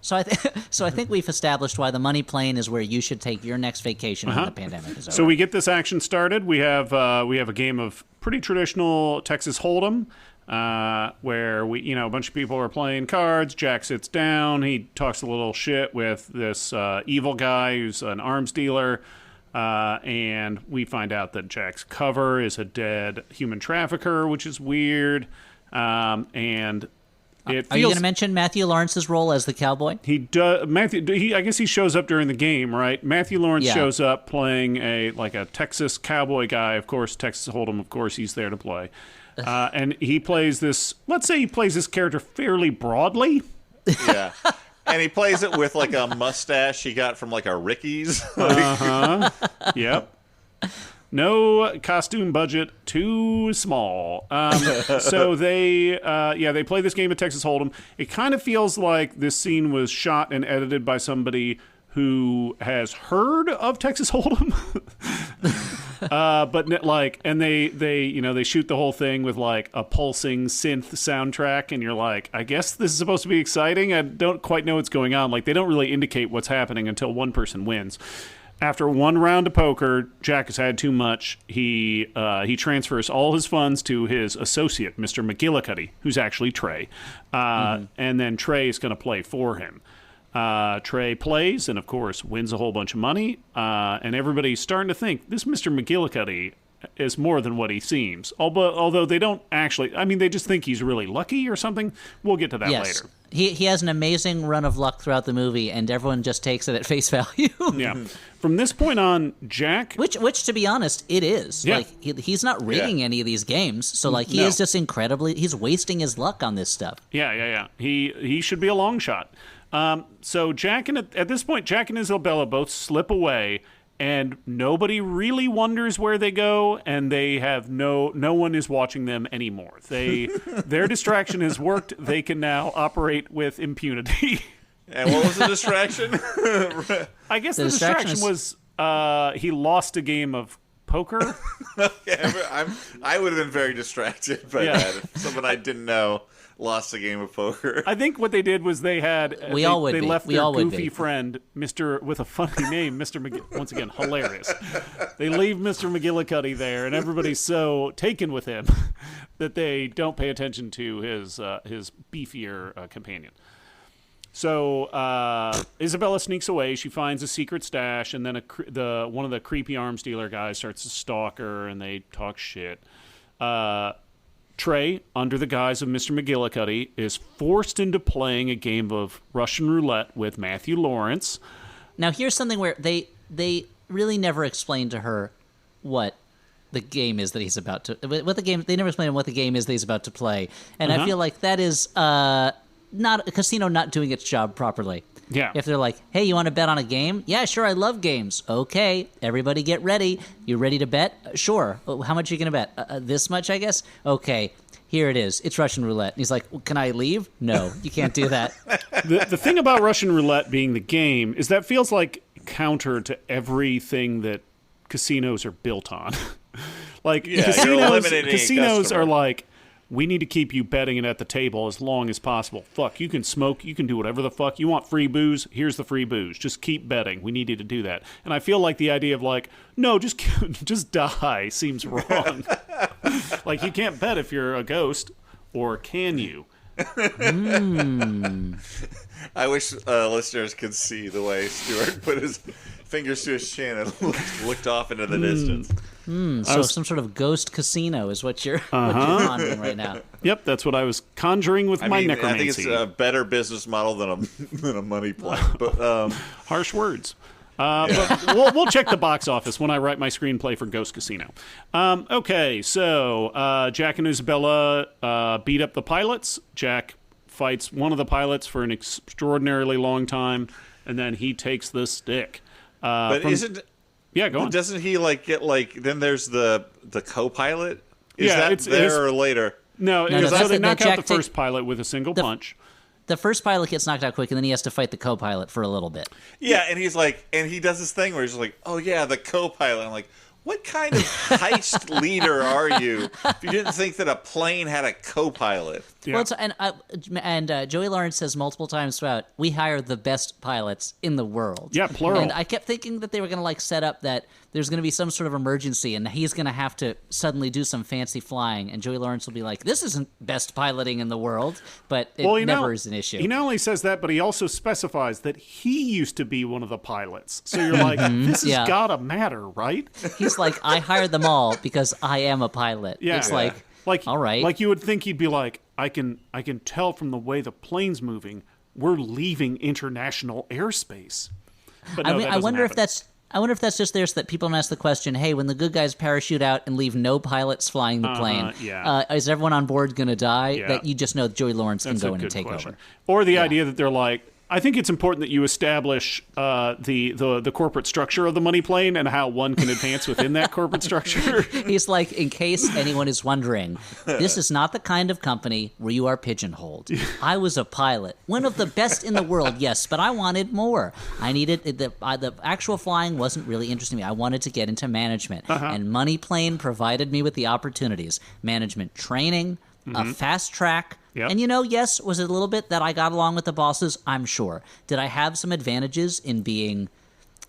So I think we've established why the Money Plane is where you should take your next vacation when the pandemic is over. So we get this action started. We have a game of pretty traditional Texas Hold'em. Where a bunch of people are playing cards. Jack sits down. He talks a little shit with this evil guy who's an arms dealer, and we find out that Jack's cover is a dead human trafficker, which is weird. And it feels... Are you going to mention Matthew Lawrence's role as the cowboy? He does. I guess he shows up during the game, right? Matthew Lawrence shows up playing a Texas cowboy guy. Of course, Texas Hold'em. Of course, he's there to play. And he plays this, let's say he plays this character fairly broadly. Yeah. And he plays it with like a mustache he got from like a Ricky's. Yep. No costume budget, too small. So they play this game of Texas Hold'em. It kind of feels like this scene was shot and edited by somebody who has heard of Texas Hold'em, and they shoot the whole thing with like a pulsing synth soundtrack, and you're like, I guess this is supposed to be exciting. I don't quite know what's going on. Like, they don't really indicate what's happening until one person wins. After one round of poker, Jack has had too much. He transfers all his funds to his associate, Mr. McGillicuddy, who's actually Trey. And then Trey is going to play for him. Trey plays and, of course, wins a whole bunch of money. And everybody's starting to think this Mr. McGillicuddy is more than what he seems. Although they don't actually... I mean, they just think he's really lucky or something. We'll get to that later. He has an amazing run of luck throughout the movie, and everyone just takes it at face value. Yeah. From this point on, Jack... Which, to be honest, it is. Yeah. Like, he's not rigging any of these games, so, like, he is just incredibly... He's wasting his luck on this stuff. Yeah. He should be a long shot. So at this point, Jack and Isabella both slip away, and nobody really wonders where they go, and they have no one is watching them anymore. Their distraction has worked. They can now operate with impunity. And what was the distraction? I guess the distraction was he lost a game of poker. I would have been very distracted by that if someone I didn't know lost a game of poker. I think what they did was they left their goofy friend, Mr. with a funny name, Mr. once again, hilarious. They leave Mr. McGillicuddy there, and everybody's so taken with him that they don't pay attention to his beefier companion. So Isabella sneaks away. She finds a secret stash, and then one of the creepy arms dealer guys starts to stalk her, and they talk shit. Trey, under the guise of Mr. McGillicuddy, is forced into playing a game of Russian roulette with Matthew Lawrence. Now, here's something where they really never explain to her what the game is that he's about to... They never explain what the game is that he's about to play. And I feel like that is not a casino not doing its job properly. Yeah. If they're like, hey, you want to bet on a game? Yeah, sure, I love games. Okay, everybody get ready. You ready to bet? Sure. How much are you going to bet? This much, I guess? Okay, here it is. It's Russian roulette. And he's like, well, can I leave? No, you can't do that. The thing about Russian roulette being the game is that feels like counter to everything that casinos are built on. Like, casinos are like, we need to keep you betting it at the table as long as possible. Fuck, you can smoke, you can do whatever the fuck. You want free booze? Here's the free booze. Just keep betting. We need you to do that. And I feel like the idea of like, no, just die seems wrong. Like, you can't bet if you're a ghost, or can you? I wish listeners could see the way Stuart put his fingers to his chin and looked off into the distance. So some sort of ghost casino is what you're conjuring right now. Yep, that's what I was conjuring with my necromancy. I think it's a better business model than a money play. But harsh words. But we'll check the box office when I write my screenplay for Ghost Casino. Okay, so Jack and Isabella beat up the pilots. Jack fights one of the pilots for an extraordinarily long time, and then he takes the stick. Yeah, go on. Doesn't he then there's the co-pilot? Is it's or later? No, so they knock out the first pilot with a single punch. The first pilot gets knocked out quick, and then he has to fight the co-pilot for a little bit. Yeah, and he's like, and he does this thing where he's like, oh yeah, the co-pilot. I'm like, what kind of heist leader are you if you didn't think that a plane had a co-pilot? Yeah. Well, Joey Lawrence says multiple times throughout, we hire the best pilots in the world. Yeah, plural. And I kept thinking that they were going to set up that there's going to be some sort of emergency, and he's going to have to suddenly do some fancy flying, and Joey Lawrence will be like, this isn't best piloting in the world, but it never is an issue. He not only says that, but he also specifies that he used to be one of the pilots. So you're like, this has got to matter, right? He's like, I hired them all because I am a pilot. Yeah. It's like, all right. Like you would think he'd be like, I can tell from the way the plane's moving, we're leaving international airspace. But no, I wonder if that's just there so that people don't ask the question, hey, when the good guys parachute out and leave no pilots flying the plane, is everyone on board going to die? Yeah. That you just know that Joey Lawrence can go in and take over. Or the idea that they're like, I think it's important that you establish the corporate structure of the money plane and how one can advance within that corporate structure. He's like, in case anyone is wondering, this is not the kind of company where you are pigeonholed. I was a pilot, one of the best in the world, yes, but I wanted more. I needed the actual flying wasn't really interesting to me. I wanted to get into management, and Money Plane provided me with the opportunities: management training, a fast track. Yep. And yes, was it a little bit that I got along with the bosses? I'm sure. Did I have some advantages in being,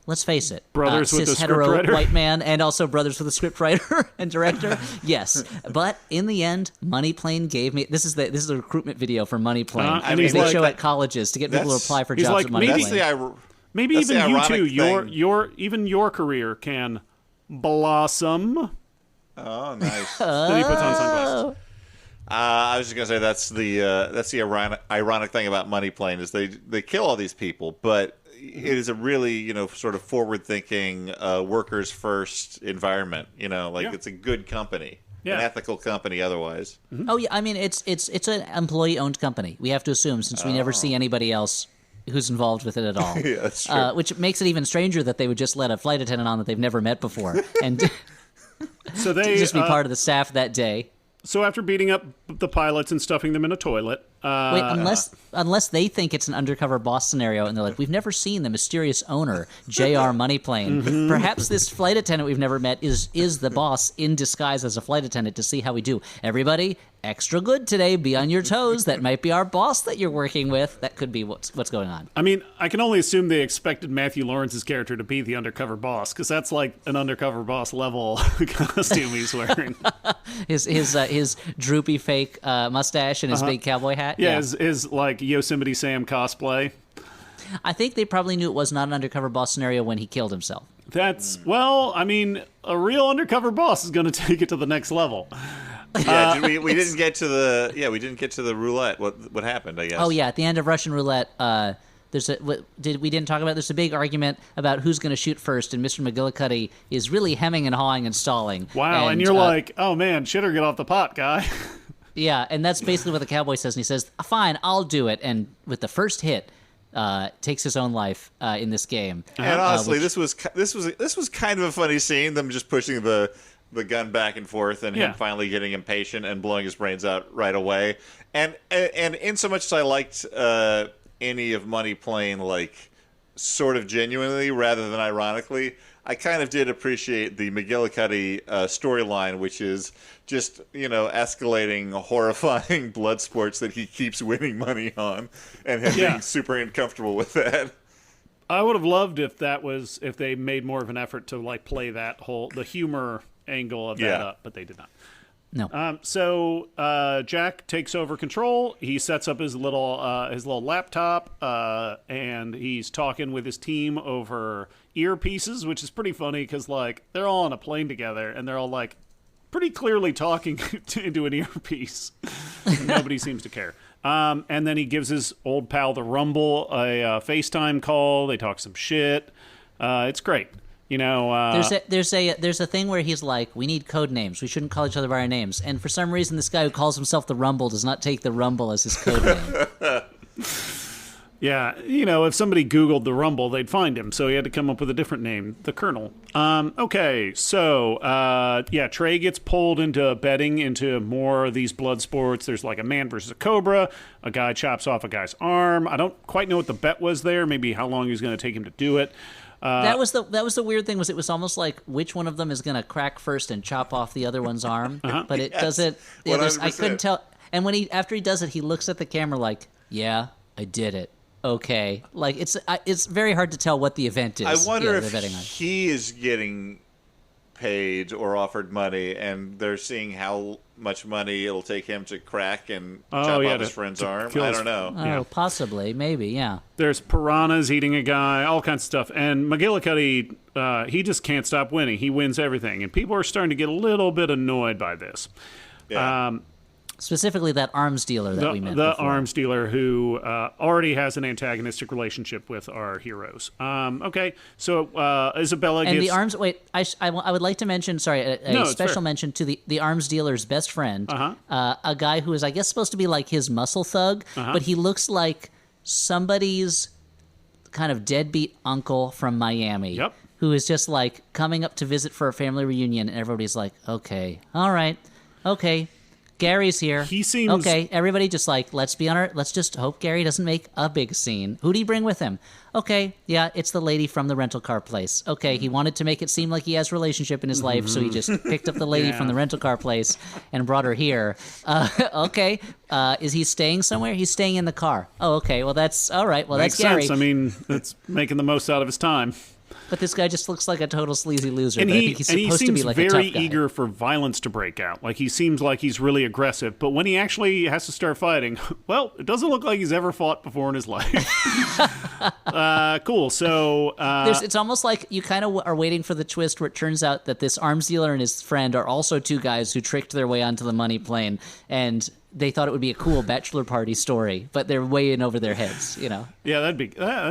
let's face it, brothers with cis a hetero scriptwriter? White man, and also brothers with a scriptwriter and director? Yes. But in the end, Money Plane gave me, this is a recruitment video for Money Plane. They show at colleges to get people to apply for jobs at Money Plane. Maybe even you too, your career can blossom. Oh, nice. Then he puts on sunglasses. I was just gonna say that's the ironic thing about Money Plane is they kill all these people, but it is a really sort of forward thinking workers first environment. It's a good company, an ethical company otherwise. Mm-hmm. Oh yeah, I mean it's an employee owned company. We have to assume, since we never see anybody else who's involved with it at all. Yeah, that's true. Which makes it even stranger that they would just let a flight attendant on that they've never met before and so they just be part of the staff that day. So after beating up the pilots and stuffing them in a toilet... Wait, unless they think it's an undercover boss scenario and they're like, we've never seen the mysterious owner, J.R. Money Plane. Mm-hmm. Perhaps this flight attendant we've never met is the boss in disguise as a flight attendant to see how we do. Everybody, extra good today. Be on your toes. That might be our boss that you're working with. That could be what's going on. I mean, I can only assume they expected Matthew Lawrence's character to be the undercover boss, because that's like an undercover boss level costume he's wearing. His droopy fake mustache and his big cowboy hat. Yeah, his like Yosemite Sam cosplay. I think they probably knew it was not an undercover boss scenario when he killed himself. Well, I mean, a real undercover boss is going to take it to the next level. Yeah, we didn't get to the roulette. What happened? I guess. Oh yeah, at the end of Russian roulette, we didn't talk about. There's a big argument about who's going to shoot first, and Mr. McGillicuddy is really hemming and hawing and stalling. Wow, and you're like, oh man, shit or get off the pot, guy. Yeah, and that's basically what the cowboy says, and he says, "Fine, I'll do it." And with the first hit, takes his own life in this game. And honestly, this was kind of a funny scene. Them just pushing the gun back and forth, and him finally getting impatient and blowing his brains out right away. And in so much as I liked any of Money Plane, like sort of genuinely rather than ironically, I kind of did appreciate the McGillicuddy storyline, which is just, escalating horrifying blood sports that he keeps winning money on, and him being super uncomfortable with that. I would have loved if they made more of an effort to like play that the humor angle of that up, but they did not. No. So Jack takes over control. He sets up his little laptop, and he's talking with his team over earpieces, which is pretty funny because like they're all on a plane together, and they're all like pretty clearly talking into an earpiece. Nobody seems to care. And then he gives his old pal the Rumble a FaceTime call. They talk some shit. It's great. There's a thing where he's like, we need code names. We shouldn't call each other by our names. And for some reason, this guy who calls himself the Rumble does not take the Rumble as his code name. Yeah, if somebody Googled the Rumble, they'd find him. So he had to come up with a different name, the Colonel. Okay, so Trey gets pulled into betting into more of these blood sports. There's like a man versus a cobra. A guy chops off a guy's arm. I don't quite know what the bet was there. Maybe how long he was going to take him to do it. That was the weird thing. It was almost like which one of them is going to crack first and chop off the other one's arm, but it doesn't. I couldn't tell. And when after he does it, he looks at the camera like, "Yeah, I did it. Okay." Like it's very hard to tell what the event is. I wonder if he is getting paid or offered money, and they're seeing how much money it'll take him to crack and chop off his friend's arm. I don't know. Oh, possibly, maybe, yeah. There's piranhas eating a guy, all kinds of stuff. And McGillicuddy, he just can't stop winning. He wins everything. And people are starting to get a little bit annoyed by this. Yeah. Specifically that arms dealer that we met before. The arms dealer who already has an antagonistic relationship with our heroes. Okay, so Isabella and gets... the arms... Wait, I would like to mention, a special mention to the arms dealer's best friend, a guy who is, I guess, supposed to be like his muscle thug, but he looks like somebody's kind of deadbeat uncle from Miami. Yep. Who is just like coming up to visit for a family reunion, and everybody's like, okay, all right, okay, Gary's here. He seems... Okay, everybody just like, let's just hope Gary doesn't make a big scene. Who do you bring with him? Okay, yeah, it's the lady from the rental car place. Okay, he wanted to make it seem like he has a relationship in his life, so he just picked up the lady from the rental car place and brought her here. Okay, is he staying somewhere? He's staying in the car. Oh, okay, well, that's, all right, well, Makes that's Gary. sense. I mean, it's making the most out of his time. But this guy just looks like a total sleazy loser. And but I think he's supposed to be like a tough guy. very eager for violence to break out. Like, he seems like he's really aggressive. But when he actually has to start fighting, well, it doesn't look like he's ever fought before in his life. Cool. So... it's almost like you kind of are waiting for the twist where it turns out that this arms dealer and his friend are also two guys who tricked their way onto the money plane. And they thought it would be a cool bachelor party story, but they're way in over their heads, you know? Yeah, that'd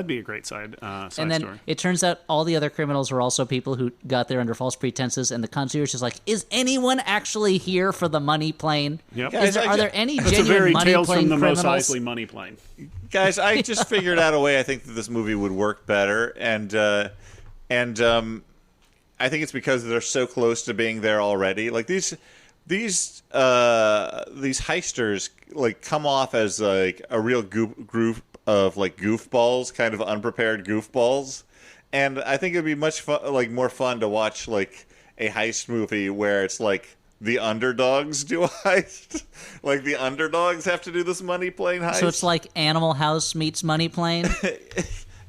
be a great side and then story. It turns out all the other criminals were also people who got there under false pretenses, and the concierge is like, is anyone actually here for the money plane? Yep. Guys, are there any That's genuine a very money Tales plane from the criminals? Mos Eisley money plane. Guys, I just figured out a way I think that this movie would work better, and I think it's because they're so close to being there already. Like these heisters like come off as like a real group of like goofballs, kind of unprepared goofballs, and I think it'd be much more fun to watch like a heist movie where it's like the underdogs do a heist. Like the underdogs have to do this money plane heist. So it's like Animal House meets Money Plane?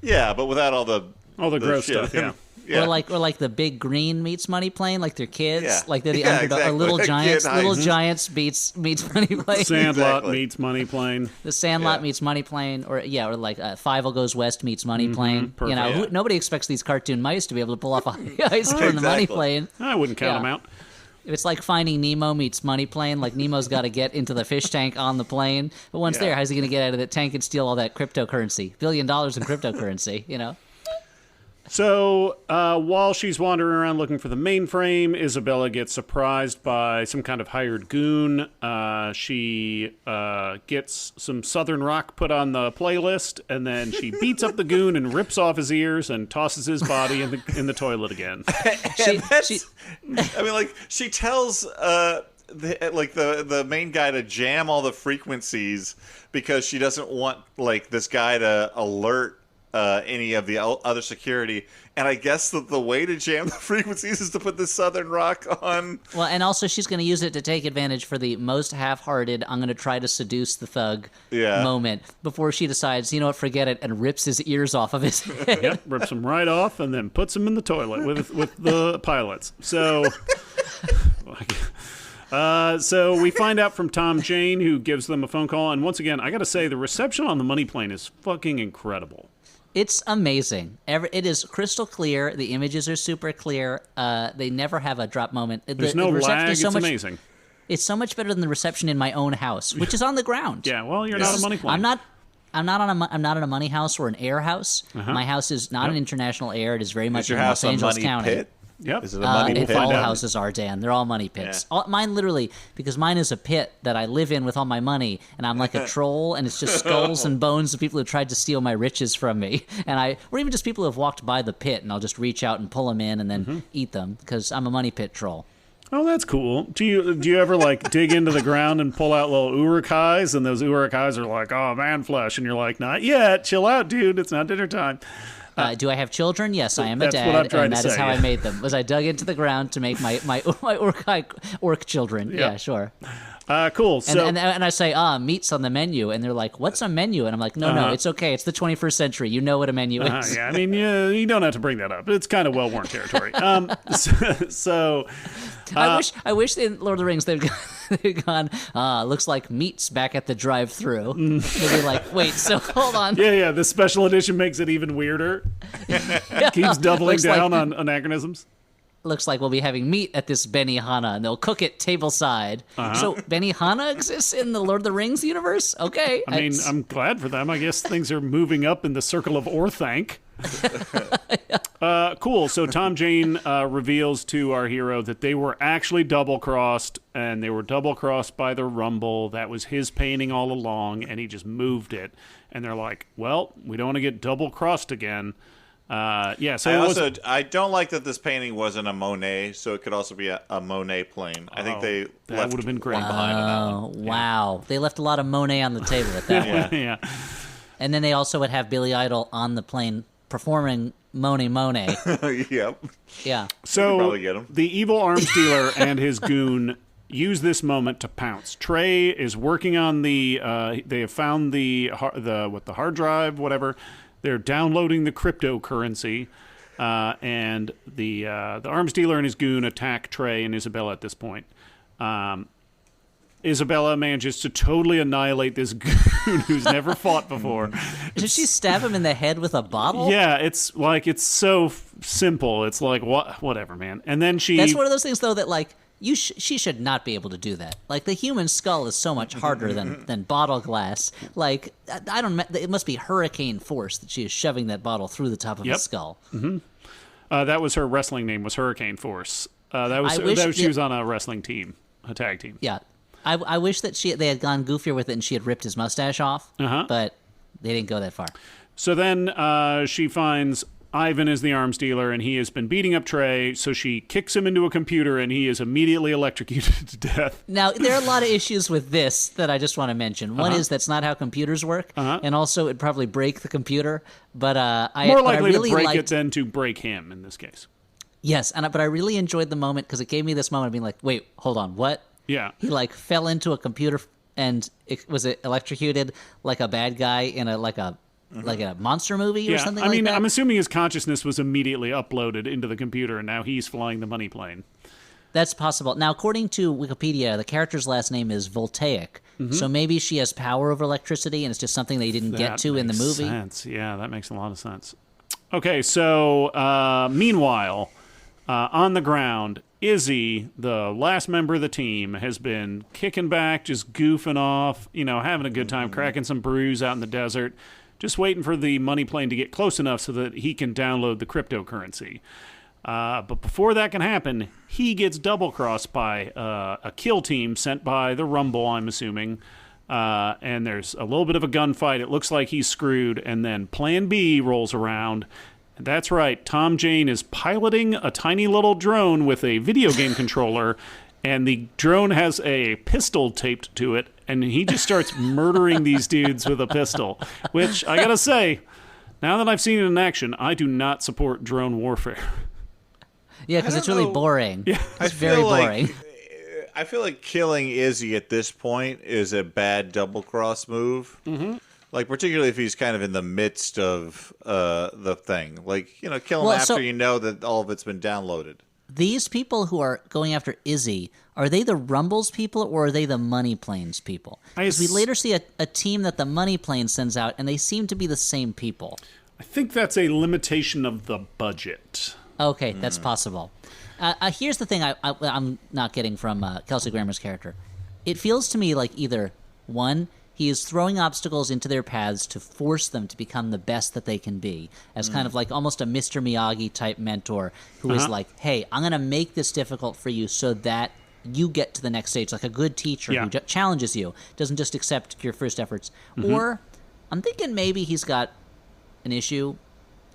Yeah, but without all the gross shit. stuff, yeah. Yeah. Or like the Big Green meets Money Plane, like they're kids, Yeah. like they're the Yeah, underdog, exactly. or Little Like Giants. kid Little heist. Giants meets Money Plane. Sandlot Exactly. meets money plane. The Sandlot Yeah. meets Money Plane, or like Five Goes West meets Money Plane. perfect. You know, Yeah. nobody expects these cartoon mice to be able to pull off a heist from the Money Exactly. Plane. I wouldn't count Yeah. them out. It's like Finding Nemo meets Money Plane. Like Nemo's got to get into the fish tank on the plane, but once Yeah. there, how's he going to get out of the tank and steal all that cryptocurrency? $1 billion in cryptocurrency, you know? So while she's wandering around looking for the mainframe, Isabella gets surprised by some kind of hired goon. She gets some Southern rock put on the playlist, and then she beats up the goon and rips off his ears and tosses his body in the toilet again. She tells the main guy to jam all the frequencies because she doesn't want like this guy to alert any of the other security, and I guess that the way to jam the frequencies is to put the Southern rock on. Well, and also she's going to use it to take advantage for the most half-hearted, I'm going to try to seduce the thug moment before she decides, you know what, forget it, and rips his ears off of his head. Yep, rips him right off and then puts him in the toilet with the pilots. So... So we find out from Tom Jane, who gives them a phone call, and once again, I got to say, the reception on the money plane is fucking incredible. It's amazing. It is crystal clear. The images are super clear. They never have a drop moment. There's no lag. It's amazing. It's so much better than the reception in my own house, which is on the ground. Yeah, well, you're not a money plane. I'm not in a money house or an air house. My house is not an international air. It is very much in Los Angeles County. Pit? Yep. Is it a money pit? All houses are, Dan. They're all money pits. Yeah. Mine literally, because mine is a pit that I live in with all my money, and I'm like a troll, and it's just skulls and bones of people who tried to steal my riches from me. Or even just people who have walked by the pit, and I'll just reach out and pull them in and then eat them, because I'm a money pit troll. Oh, that's cool. Do you ever like dig into the ground and pull out little uruk-hais, and those uruk-hais are like, oh, man flesh, and you're like, not yet. Chill out, dude. It's not dinner time. Do I have children? Yes, I am a That's what I'm dad, trying and to that is say, how yeah. I made them. Was I dug into the ground to make my orc children? Yep. Yeah, sure. Cool. So, And I say, meat's on the menu, and they're like, what's a menu? And I'm like, no, it's okay. It's the 21st century. You know what a menu is. yeah, I mean, you don't have to bring that up. It's kind of well-worn territory. I wish in Lord of the Rings they'd gone, looks like meat's back at the drive-thru. They'd be like, wait, so hold on. Yeah, the special edition makes it even weirder. Keeps doubling Looks like- down on anachronisms. Looks like we'll be having meat at this Benihana, and they'll cook it tableside. So Benihana exists in the Lord of the Rings universe? Okay. I mean, I'm glad for them. I guess things are moving up in the circle of Orthanc. Cool. So Tom Jane reveals to our hero that they were actually double-crossed, and they were double-crossed by the Rumble. That was his painting all along, and he just moved it. and they're like, well, we don't want to get double-crossed again. I don't like that this painting wasn't a Monet, so it could also be a Monet plane. I think they that would have been great. Behind on that one. Wow. They left a lot of Monet on the table with that one. Yeah. And then they also would have Billy Idol on the plane performing Monet. Yep. Yeah. So probably get him. The evil arms dealer and his goon use this moment to pounce. Trey is working on they have found the hard drive, whatever. They're downloading the cryptocurrency, and the arms dealer and his goon attack Trey and Isabella at this point. Isabella manages to totally annihilate this goon who's never fought before. Did she stab him in the head with a bottle? Yeah, it's so simple. It's like, whatever, man. And then That's one of those things, though, that, like, she should not be able to do that. Like, the human skull is so much harder than bottle glass. Like, it must be hurricane force that she is shoving that bottle through the top of his skull. Mm-hmm. That was her wrestling name, was Hurricane Force. She was on a wrestling team, a tag team. Yeah. I wish that they had gone goofier with it and she had ripped his mustache off, but they didn't go that far. So then she finds Ivan is the arms dealer, and he has been beating up Trey, so she kicks him into a computer, and he is immediately electrocuted to death. Now, there are a lot of issues with this that I just want to mention. One is that's not how computers work, and also it'd probably break the computer. But More likely to break it than to break him in this case. Yes, but I really enjoyed the moment because it gave me this moment of being like, wait, hold on, what? Yeah. He, like, fell into a computer and was it electrocuted like a bad guy in like a monster movie or something like that? I'm assuming his consciousness was immediately uploaded into the computer, and now he's flying the money plane. That's possible. Now, according to Wikipedia, the character's last name is Voltaic, so maybe she has power over electricity, and it's just something they didn't get to in the movie. Sense. Yeah, that makes a lot of sense. Okay, so meanwhile, on the ground, Izzy, the last member of the team, has been kicking back, just goofing off, having a good time, cracking some brews out in the desert, just waiting for the money plane to get close enough so that he can download the cryptocurrency. But before that can happen, he gets double-crossed by a kill team sent by the Rumble, I'm assuming. And there's a little bit of a gunfight. It looks like he's screwed. And then Plan B rolls around. And that's right. Tom Jane is piloting a tiny little drone with a video game controller. And the drone has a pistol taped to it. And he just starts murdering these dudes with a pistol. Which, I gotta say, now that I've seen it in action, I do not support drone warfare. Yeah, because it's really boring. Yeah. It's very boring. I feel like killing Izzy at this point is a bad double-cross move. Mm-hmm. Like, particularly if he's kind of in the midst of the thing. Like, kill him after you know that all of it's been downloaded. These people who are going after Izzy, are they the Rumbles people or are they the Money Planes people? Because we later see a team that the Money Plane sends out, and they seem to be the same people. I think that's a limitation of the budget. Okay, that's possible. Here's the thing I'm not getting from Kelsey Grammer's character. It feels to me like either, one, he is throwing obstacles into their paths to force them to become the best that they can be, as kind of like almost a Mr. Miyagi-type mentor who is like, hey, I'm going to make this difficult for you so that you get to the next stage, like a good teacher who challenges you, doesn't just accept your first efforts. Or I'm thinking maybe he's got an issue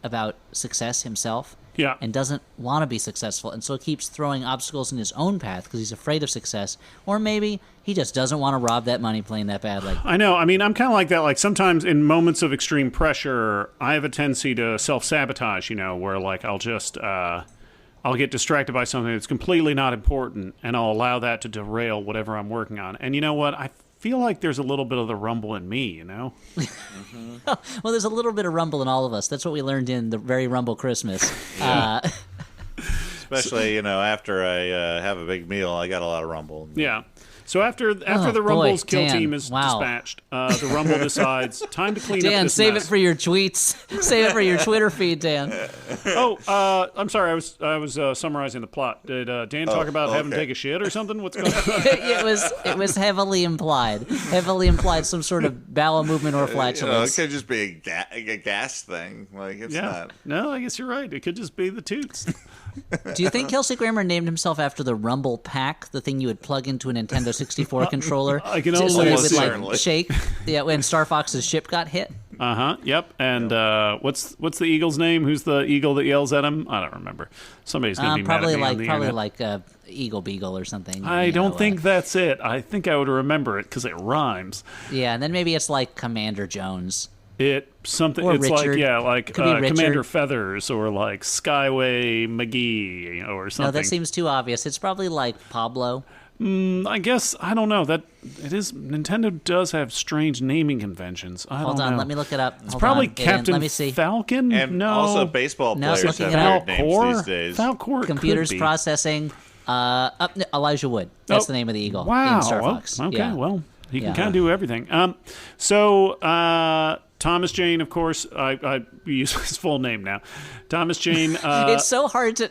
about success himself. Yeah. And doesn't want to be successful, and so keeps throwing obstacles in his own path because he's afraid of success. Or maybe he just doesn't want to rob that money plane that badly. I know. I mean, I'm kind of like that. Like, sometimes in moments of extreme pressure, I have a tendency to self-sabotage, where, like, I'll just, I'll get distracted by something that's completely not important, and I'll allow that to derail whatever I'm working on. And you know what? I feel like there's a little bit of the Rumble in me, Well, there's a little bit of Rumble in all of us. That's what we learned in the very Rumble Christmas. Especially, after I have a big meal, I got a lot of Rumble. Yeah. So after the Rumble's kill team is dispatched, the Rumble decides time to clean up Dan, this save mess. it for your tweets. Save it for your Twitter feed, Dan. I'm sorry. I was summarizing the plot. Did Dan talk about having to take a shit or something? What's going on? It was heavily implied. Heavily implied some sort of bowel movement or flatulence. It could just be a gas thing. Like, it's not. No, I guess you're right. It could just be the toots. Do you think Kelsey Grammer named himself after the Rumble Pack, the thing you would plug into a Nintendo 64 controller? I can only would, like, shake. Yeah, when Star Fox's ship got hit. Yep. And what's the eagle's name? Who's the eagle that yells at him? I don't remember. Somebody's gonna be probably mad at me on the like internet. Eagle Beagle or something. I don't think that's it. I think I would remember it because it rhymes. Yeah, and then maybe it's like Commander Jones. It's Richard. like Commander Feathers or like Skyway McGee or something. No, that seems too obvious. It's probably like Pablo. I guess I don't know. That it is. Nintendo does have strange naming conventions. Hold on, let me look it up. It's probably Captain Let me see. Falcon. And no, also baseball players looking have it weird up. names these days. Falcor. Computers processing. Elijah Wood. That's the name of the eagle in Star Fox. Okay, Yeah. well, he can kind of do everything. So Thomas Jane, of course, I use his full name now. Thomas Jane. It's so hard to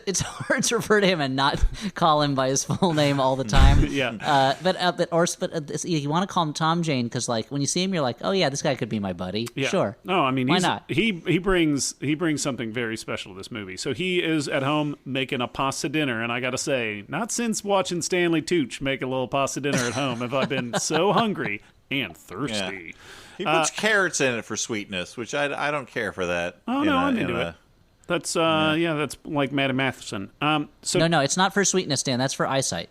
refer to him and not call him by his full name all the time. Yeah. But you want to call him Tom Jane because like when you see him, you're like, oh yeah, this guy could be my buddy. Yeah. Sure. No, I mean, why not? He brings something very special to this movie. So he is at home making a pasta dinner, and I got to say, not since watching Stanley Tucci make a little pasta dinner at home have I been so hungry and thirsty. Yeah. He puts carrots in it for sweetness, which I don't care for that. Oh no, I'm into it. That's that's like Madam Matheson. No, it's not for sweetness, Dan. That's for eyesight.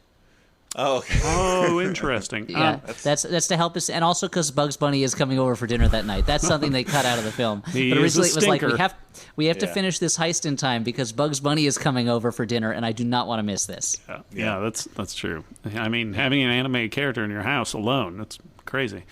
Oh, okay. Oh, interesting. Yeah, that's to help us, and also because Bugs Bunny is coming over for dinner that night. That's something they cut out of the film. But originally it was like we have to finish this heist in time because Bugs Bunny is coming over for dinner, and I do not want to miss this. Yeah, that's true. I mean, having an animated character in your house alone—that's crazy.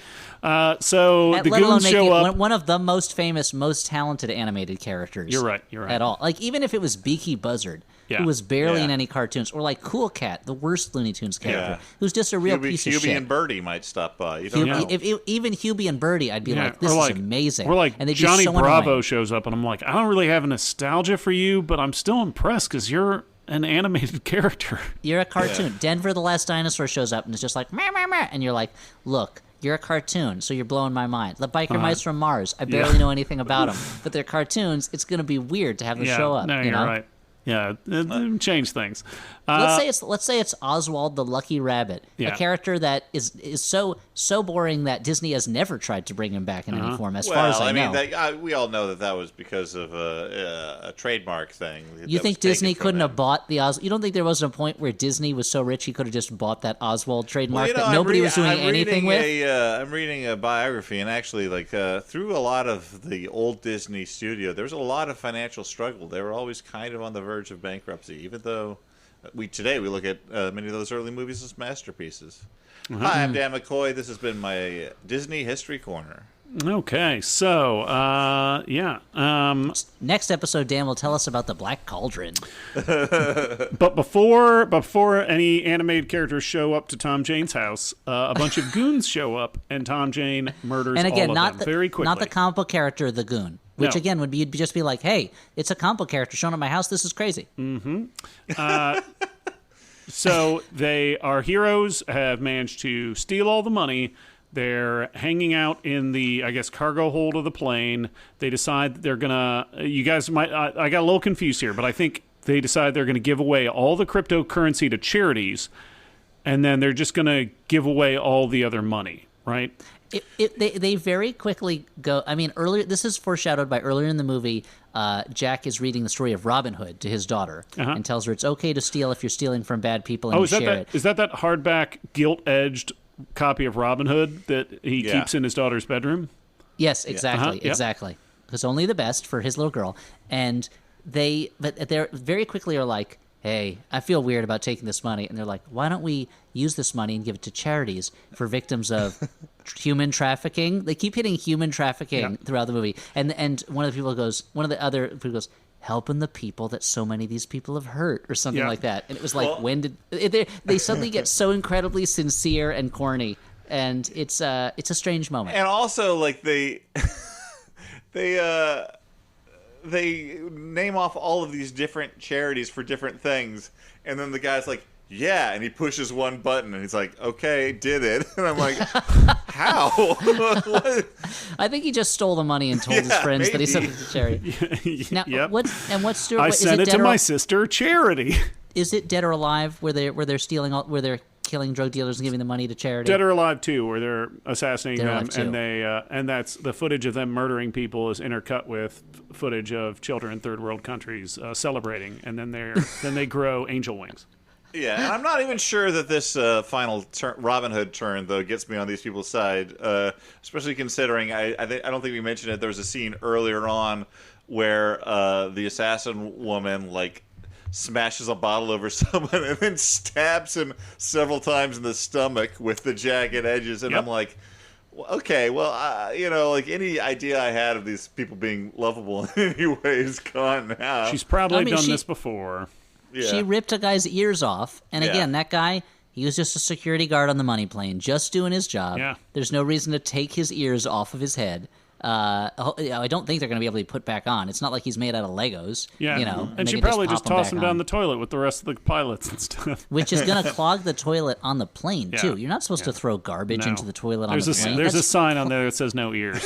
So the goons show up. One of the most famous, most talented animated characters. You're right. At all, like even if it was Beaky Buzzard, who was barely in any cartoons, or like Cool Cat, the worst Looney Tunes character, who's just a real piece of shit. Hubie and Birdie might stop by. You don't know. Even Hubie and Birdie, I'd be like, this is amazing. Or like and Johnny so Bravo annoying. shows up, and I'm like, I don't really have a nostalgia for you, but I'm still impressed because you're an animated character. You're a cartoon. Denver the Last Dinosaur shows up and it's just like, meh, meh, meh. And you're like, look, you're a cartoon, so you're blowing my mind. The Biker Mice from Mars, I barely know anything about them. But they're cartoons. It's going to be weird to have them show up. No, you're right. Yeah, it changed things. Let's say it's Oswald the Lucky Rabbit, Yeah. a character that is so boring that Disney has never tried to bring him back in any form, as far as I know. Mean, we all know that was because of a trademark thing. You think Disney couldn't have bought the Oswald? You don't think there wasn't a point where Disney was so rich he could have just bought that Oswald trademark that nobody was doing anything with? I'm reading a biography, and actually, like through a lot of the old Disney studio, there was a lot of financial struggle. They were always kind of on the verge of bankruptcy, even though today we look at many of those early movies as masterpieces. Hi, I'm Dan McCoy. This has been my Disney History Corner. Okay, so Next episode, Dan will tell us about the Black Cauldron. But before any animated characters show up to Tom Jane's house, a bunch of goons show up, and Tom Jane murders And again, all of them very quickly. not the comic book character, the goon. Which No. again would be just be like, hey, it's a comic book character showing up at my house. This is crazy. So our heroes have managed to steal all the money. They're hanging out in the, I guess, cargo hold of the plane. They decide they're gonna. You guys might. I got a little confused here, but I think they decide they're gonna give away all the cryptocurrency to charities, and then they're just gonna give away all the other money, right? They very quickly go. I mean, earlier this is foreshadowed by earlier in the movie. Jack is reading the story of Robin Hood to his daughter and tells her it's okay to steal if you're stealing from bad people and share it. Is that hardback gilt-edged copy of Robin Hood that he keeps in his daughter's bedroom? Yes, exactly, exactly. Because only the best for his little girl. And they're very quickly are like, hey, I feel weird about taking this money. And they're like, why don't we use this money and give it to charities for victims of human trafficking? They keep hitting human trafficking throughout the movie. And one of the other people goes, helping the people that so many of these people have hurt or something like that. And it was like, when did they suddenly get so incredibly sincere and corny? And it's a strange moment. And also, like they name off all of these different charities for different things, and then the guy's like, yeah, and he pushes one button, and he's like, okay, did it. And I'm like, how? I think he just stole the money and told his friends that he sent it to charity. Now, what's Stuart? I sent it to my sister, Charity. Is it Dead or Alive where they're stealing where they're killing drug dealers and giving the money to charity. Dead or Alive 2, where they're assassinating them, and and that's the footage of them murdering people is intercut with footage of children in third world countries celebrating, and then they grow angel wings. Yeah, and I'm not even sure that this final Robin Hood turn, though, gets me on these people's side, especially considering, I don't think we mentioned it, there was a scene earlier on where the assassin woman, like, smashes a bottle over someone and then stabs him several times in the stomach with the jagged edges, and I'm like, okay, well, like any idea I had of these people being lovable in any way is gone now. She's probably done this before. Yeah. She ripped a guy's ears off, and again, that guy, he was just a security guard on the money plane, just doing his job. Yeah. There's no reason to take his ears off of his head. I don't think they're going to be able to be put back on. It's not like he's made out of Legos. Yeah, and she probably just tossed him down the toilet with the rest of the pilots and stuff. Which is going to clog the toilet on the plane, too. You're not supposed to throw garbage into the toilet on the plane. There's a sign on there that says no ears.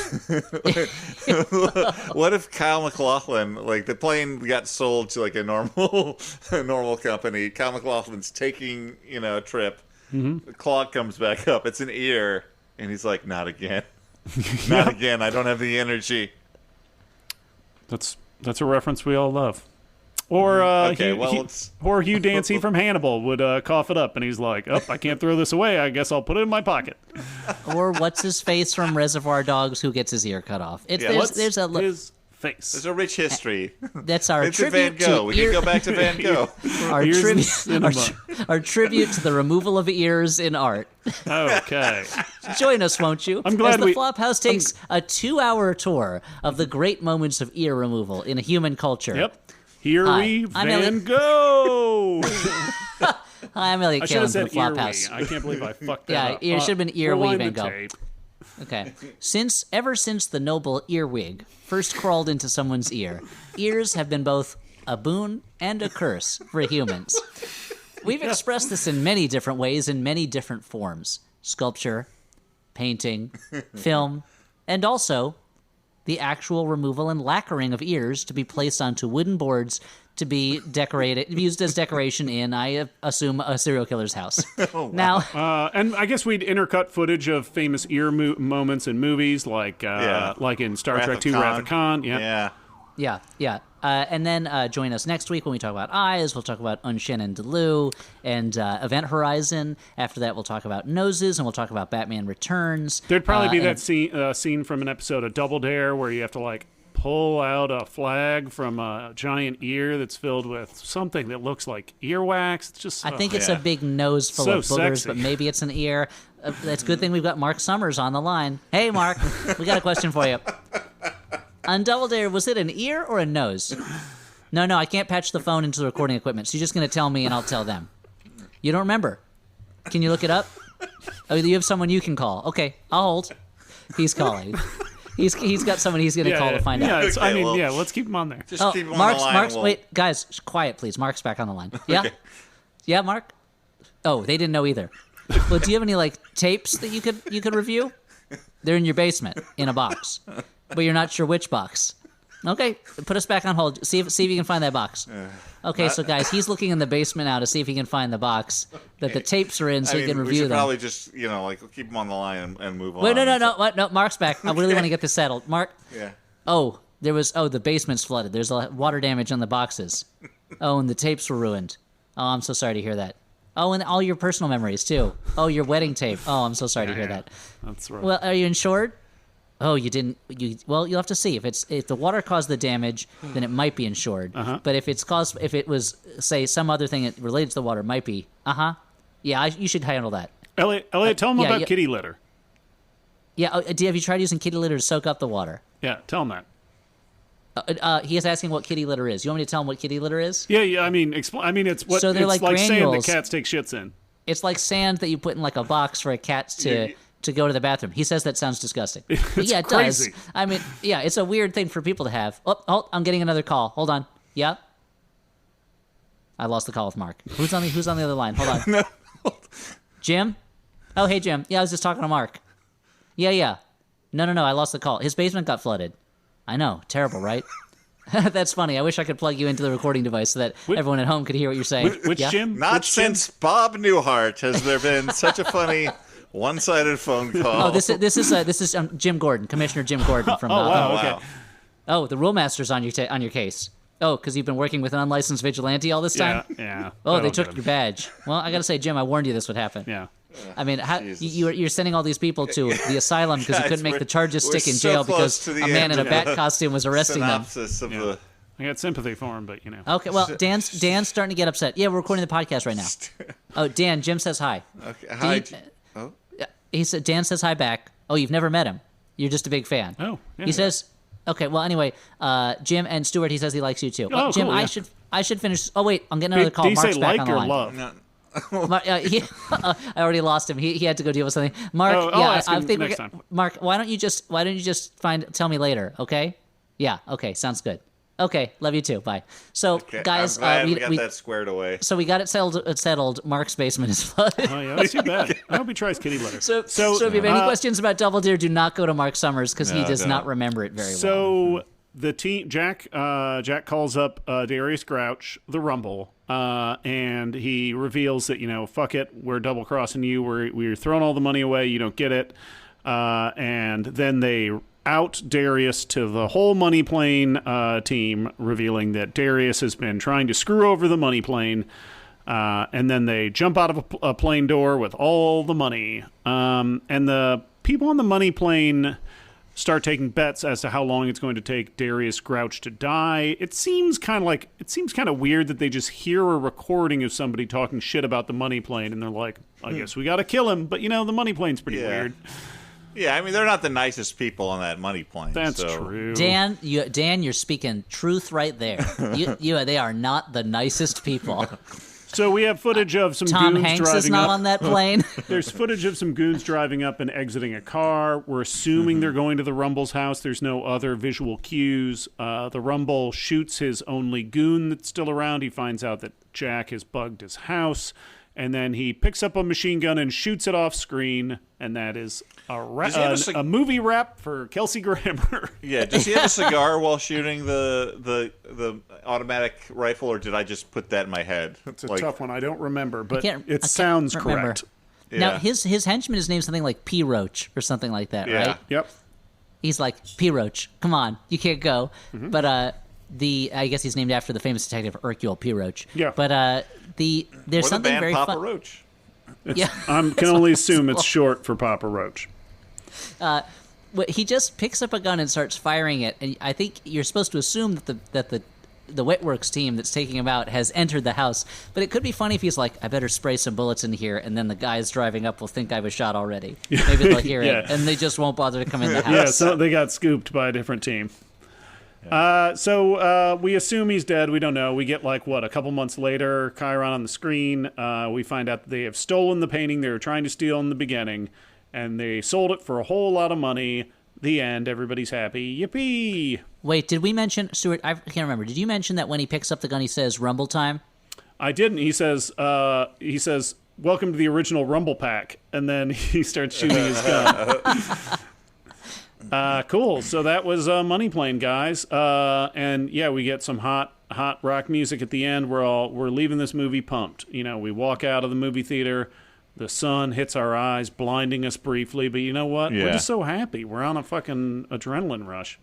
What if Kyle MacLachlan, like the plane got sold to like a normal company, Kyle MacLachlan's taking, a trip, the clog comes back up, it's an ear, and he's like, not again. Not again. I don't have the energy. That's a reference we all love. Or Hugh Dancy from Hannibal would cough it up, and he's like, "Oh, I can't throw this away. I guess I'll put it in my pocket." Or what's his face from Reservoir Dogs, who gets his ear cut off? There's face. There's a rich history. That's our it's tribute Van Gogh. to We can go back to Van Gogh. Our tribute to the removal of ears in art. Okay. Join us, won't you? I'm glad as the Flophouse takes a 2-hour tour of the great moments of ear removal in human culture. Yep. Van Gogh. Hi, I'm Elliot Kalin from the Flophouse. I can't believe I fucked that up. Yeah, it should have been Earwee Van Gogh. Tape. Okay. Ever since the noble earwig first crawled into someone's ear, ears have been both a boon and a curse for humans. We've expressed this in many different ways, in many different forms. Sculpture, painting, film, and also the actual removal and lacquering of ears to be placed onto wooden boards to be used as decoration in, I assume, a serial killer's house. Oh, wow. Now, and I guess we'd intercut footage of famous ear moments in movies, like in Star Trek II, Wrath of Khan. Yeah. And then join us next week when we talk about Eyes. We'll talk about Unshannon Delu and Event Horizon. After that, we'll talk about Noses, and we'll talk about Batman Returns. There'd probably be that scene from an episode of Double Dare where you have to, pull out a flag from a giant ear that's filled with something that looks like earwax. It's just I think it's a big nose full of boogers, sexy. But maybe it's an ear. That's a good thing we've got Mark Summers on the line. Hey, Mark, we got a question for you. On Double Dare, was it an ear or a nose? No, I can't patch the phone into the recording equipment, so you're just going to tell me and I'll tell them. You don't remember? Can you look it up? Oh, you have someone you can call. Okay, I'll hold. He's calling. He's got someone he's going to call to find out. Okay, let's keep him on there. Just keep him on the line. Mark's, wait, guys, quiet, please. Mark's back on the line. Yeah? Okay. Yeah, Mark? Oh, they didn't know either. Well, do you have any, tapes that you could review? They're in your basement, in a box. But you're not sure which box. Okay, put us back on hold. See if you can find that box. Okay, so guys, he's looking in the basement now to see if he can find the box that the tapes are in, so he can review them. We should probably just, keep him on the line and move on. Wait, no, Mark's back. I really want to get this settled. Mark? Yeah. Oh, the basement's flooded. There's water damage on the boxes. Oh, and the tapes were ruined. Oh, I'm so sorry to hear that. Oh, and all your personal memories, too. Oh, your wedding tape. Oh, I'm so sorry to hear that. That's right. Well, are you insured? Oh, you didn't. Well, you'll have to see. If the water caused the damage, then it might be insured. But if it was, say, some other thing related to the water, it might be. Yeah, you should handle that. Elliot, tell him about kitty litter. Yeah, have you tried using kitty litter to soak up the water? Yeah, tell him that. He is asking what kitty litter is. You want me to tell him what kitty litter is? Yeah. I mean, it's what. So they're it's like sand that cats take shits in. It's like sand that you put in a box for a cat to go to the bathroom. He says that sounds disgusting. But yeah, it crazy. does. I mean, yeah, it's a weird thing for people to have. Oh, I'm getting another call. Hold on. Yeah. I lost the call with Mark. Who's on the other line? Hold on. No. Jim? Oh, hey, Jim. Yeah, I was just talking to Mark. Yeah. No, I lost the call. His basement got flooded. I know. Terrible, right? That's funny. I wish I could plug you into the recording device so that everyone at home could hear what you're saying. Which Jim? Not since Bob Newhart has there been such a funny one-sided phone call. Oh, this is Jim Gordon, Commissioner Jim Gordon from. Wow, okay. Oh, the rule master's on your case. Oh, because you've been working with an unlicensed vigilante all this time. Yeah. Oh, they took your badge. Well, I gotta say, Jim, I warned you this would happen. Yeah. I mean, you're sending all these people to the asylum because you couldn't make the charges stick in so jail close because to a man in a bat the costume was arresting them. synopsis of the. I got sympathy for him, but Okay, well, Dan's starting to get upset. Yeah, we're recording the podcast right now. Oh, Dan, Jim says hi. Okay, hi. He said Dan says hi back. Oh, you've never met him. You're just a big fan. Oh, yeah. He says, okay. Well, anyway, Jim and Stuart. He says he likes you too. Oh, Jim, cool, yeah. I should finish. Oh wait, I'm getting another call. Did he Mark's say back like on the or line. love? No. I already lost him. He had to go deal with something. Mark, I'll ask him next time. Mark, why don't you just tell me later, okay? Yeah, okay, sounds good. Okay, love you too. Bye. So, Okay, guys, I'm glad we got we that squared away. so we got it settled. Mark's basement is flooded. Oh, yeah, that's too bad. I hope he tries kitty litter. So if you have any questions about Double Dare, do not go to Mark Summers because he does not remember it very well. So the team, Jack calls up Darius Grouch, the Rumble, and he reveals that fuck it, we're double crossing you. We're throwing all the money away. You don't get it. And then they out Darius to the whole money plane team, revealing that Darius has been trying to screw over the money plane. And then they jump out of a plane door with all the money. And the people on the money plane start taking bets as to how long it's going to take Darius Grouch to die. It seems kind of weird that they just hear a recording of somebody talking shit about the money plane, and they're like, I guess we got to kill him. But the money plane's pretty weird. Yeah, I mean, they're not the nicest people on that money plane. That's so. true. Dan, you're speaking truth right there. They are not the nicest people. So we have footage of some Tom goons Hanks driving is not up. on that plane. There's footage of some goons driving up and exiting a car. We're assuming they're going to the Rumble's house. There's no other visual cues. The Rumble shoots his only goon that's still around. He finds out that Jack has bugged his house. And then he picks up a machine gun and shoots it off screen. And that is a movie wrap for Kelsey Grammer. Yeah, does he have a cigar while shooting the automatic rifle, or did I just put that in my head? It's a tough one. I don't remember, but it sounds correct. Yeah. Now, his henchman is named something like P. Roach or something like that, right? Yep. He's like, P. Roach, come on, you can't go. But I guess he's named after the famous detective Hercule P. Roach. Yeah. But there's something band very Papa fun. Roach. Yeah. I can only assume it's short for Papa Roach. He just picks up a gun and starts firing it, and I think you're supposed to assume that the Wetworks team that's taking him out has entered the house. But it could be funny if he's like, I better spray some bullets in here, and then the guys driving up will think I was shot already. Maybe they'll hear it, and they just won't bother to come in the house. Yeah, so they got scooped by a different team. So we assume he's dead. We don't know. We get a couple months later, Chiron on the screen. We find out that they have stolen the painting they were trying to steal in the beginning, and they sold it for a whole lot of money. The end. Everybody's happy. Yippee! Wait, did we mention, Stuart, I can't remember. Did you mention that when he picks up the gun he says, Rumble time? I didn't. He says, welcome to the original Rumble Pack. And then he starts shooting his gun. Cool. So that was Money Plane, guys. And yeah, we get some hot rock music at the end. We're leaving this movie pumped. We walk out of the movie theater. The sun hits our eyes, blinding us briefly. But you know what? Yeah. We're just so happy. We're on a fucking adrenaline rush.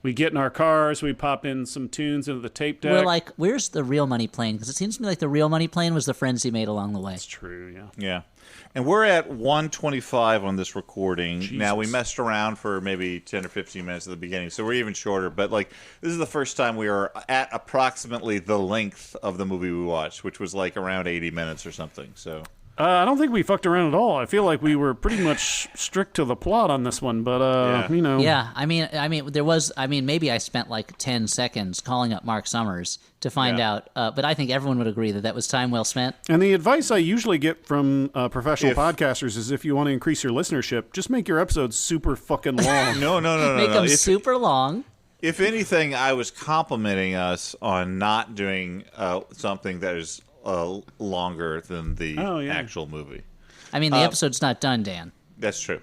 We get in our cars. We pop in some tunes into the tape deck. We're like, where's the real Money Plane? Because it seems to me like the real Money Plane was the friends he made along the way. That's true, yeah. Yeah. And we're at 1:25 on this recording. Jesus. Now, we messed around for maybe 10 or 15 minutes at the beginning, so we're even shorter. But, this is the first time we are at approximately the length of the movie we watched, which was, around 80 minutes or something, so... I don't think we fucked around at all. I feel like we were pretty much strict to the plot on this one, but Yeah, I mean, there was. Maybe I spent 10 seconds calling up Mark Summers to find out. But I think everyone would agree that was time well spent. And the advice I usually get from professional podcasters is if you want to increase your listenership, just make your episodes super fucking long. No. Make them super long. If anything, I was complimenting us on not doing something that is longer than the actual movie. I mean, the episode's not done, Dan. That's true.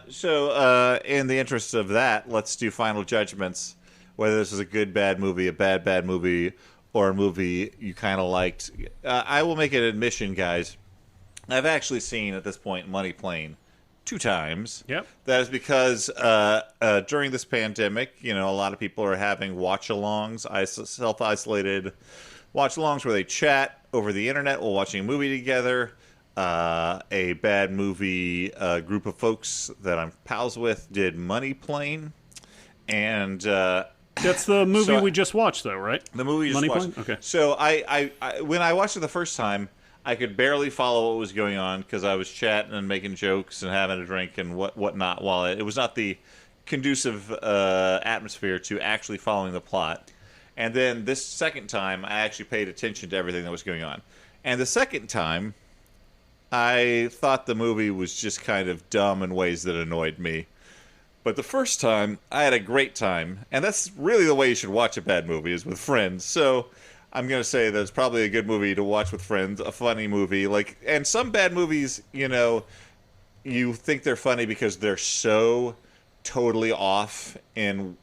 So in the interest of that, let's do final judgments. whether this is a good, bad movie, a bad movie, or a movie you kind of liked. I will make an admission, guys. I've actually seen, at this point, Money Plane 2 times. Yep. That is because during this pandemic, a lot of people are having watch-alongs, self-isolated watch-alongs where they chat over the internet while watching a movie together. A bad movie group of folks that I'm pals with did Money Plane. And that's the movie we just watched, though, right? The movie you just watched. Plane? Okay. So I when I watched it the first time, I could barely follow what was going on because I was chatting and making jokes and having a drink and whatnot. While it was not the conducive atmosphere to actually following the plot. And then this second time, I actually paid attention to everything that was going on. And the second time, I thought the movie was just kind of dumb in ways that annoyed me. But the first time, I had a great time. And that's really the way you should watch a bad movie, is with friends. So I'm going to say that it's probably a good movie to watch with friends, a funny movie. And some bad movies, you think they're funny because they're so totally off in,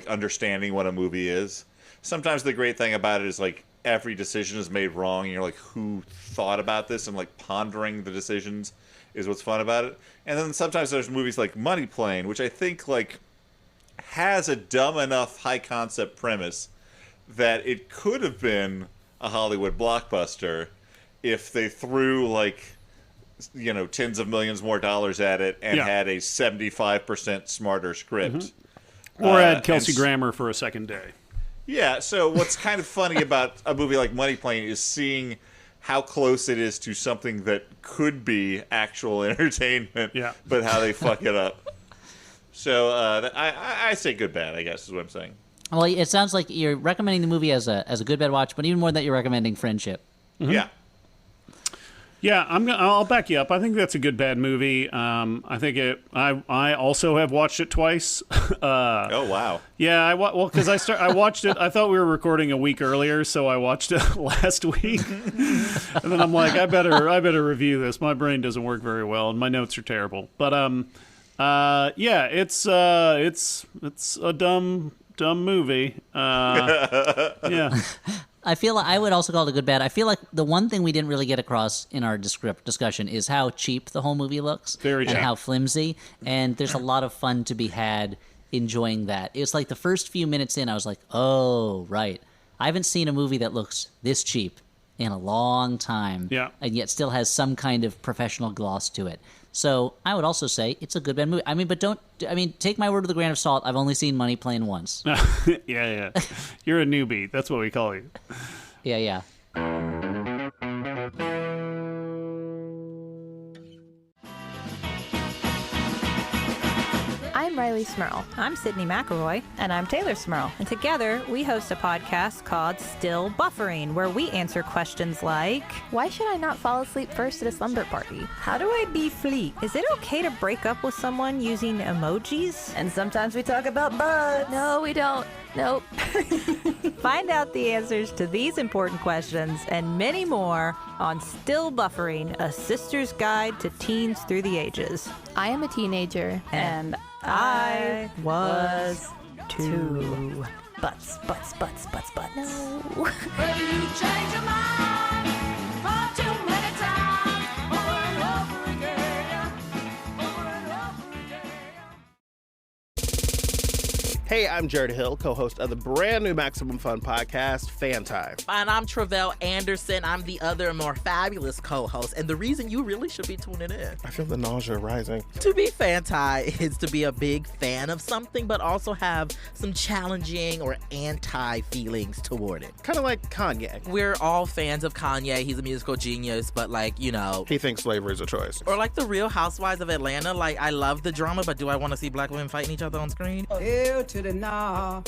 understanding what a movie is. Sometimes the great thing about it is, every decision is made wrong, and you're like, who thought about this? And, pondering the decisions is what's fun about it. And then sometimes there's movies like Money Plane, which I think, has a dumb enough high-concept premise that it could have been a Hollywood blockbuster if they threw, tens of millions more dollars at it and had a 75% smarter script. Mm-hmm. Or add Kelsey Grammer for a second day. Yeah, so what's kind of funny about a movie like Money Plane is seeing how close it is to something that could be actual entertainment, but how they fuck it up. So I say good bad, I guess, is what I'm saying. Well, it sounds like you're recommending the movie as a good bad watch, but even more that you're recommending Friendship. Mm-hmm. Yeah. Yeah, I'll back you up. I think that's a good bad movie. I think I also have watched it twice. Oh wow! Yeah, because I watched it. I thought we were recording a week earlier, so I watched it last week, and then I'm like, I better review this. My brain doesn't work very well, and my notes are terrible. But yeah, it's a dumb movie. Yeah. I feel like I would also call it a good bad. I feel like the one thing we didn't really get across in our discussion is how cheap the whole movie looks. Very cheap. And how flimsy. And there's a lot of fun to be had enjoying that. It's like the first few minutes in, I was like, oh, right. I haven't seen a movie that looks this cheap in a long time. Yeah. And yet still has some kind of professional gloss to it. So I would also say it's a good bad movie. Take my word with a grain of salt. I've only seen Money Plane once. Yeah. You're a newbie. That's what we call you. Yeah. I'm Riley Smurl. I'm Sydney McElroy. And I'm Taylor Smurl. And together, we host a podcast called Still Buffering, where we answer questions like, why should I not fall asleep first at a slumber party? How do I be fleet? Is it okay to break up with someone using emojis? And sometimes we talk about bugs. No, we don't. Nope. Find out the answers to these important questions and many more on Still Buffering, a sister's guide to teens through the ages. I am a teenager. And I was too. Butts. No. But you change your mind far too many times, over and over again, over and over again. Hey, I'm Jared Hill, co-host of the brand new Maximum Fun podcast, Fan Time. And I'm Travell Anderson. I'm the other more fabulous co-host, and the reason you really should be tuning in. I feel the nausea rising. To be Fan-Tie is to be a big fan of something, but also have some challenging or anti-feelings toward it. Kind of like Kanye. We're all fans of Kanye. He's a musical genius, but he thinks slavery is a choice. Or like the Real Housewives of Atlanta. I love the drama, but do I want to see black women fighting each other on screen? Ew, to the nah,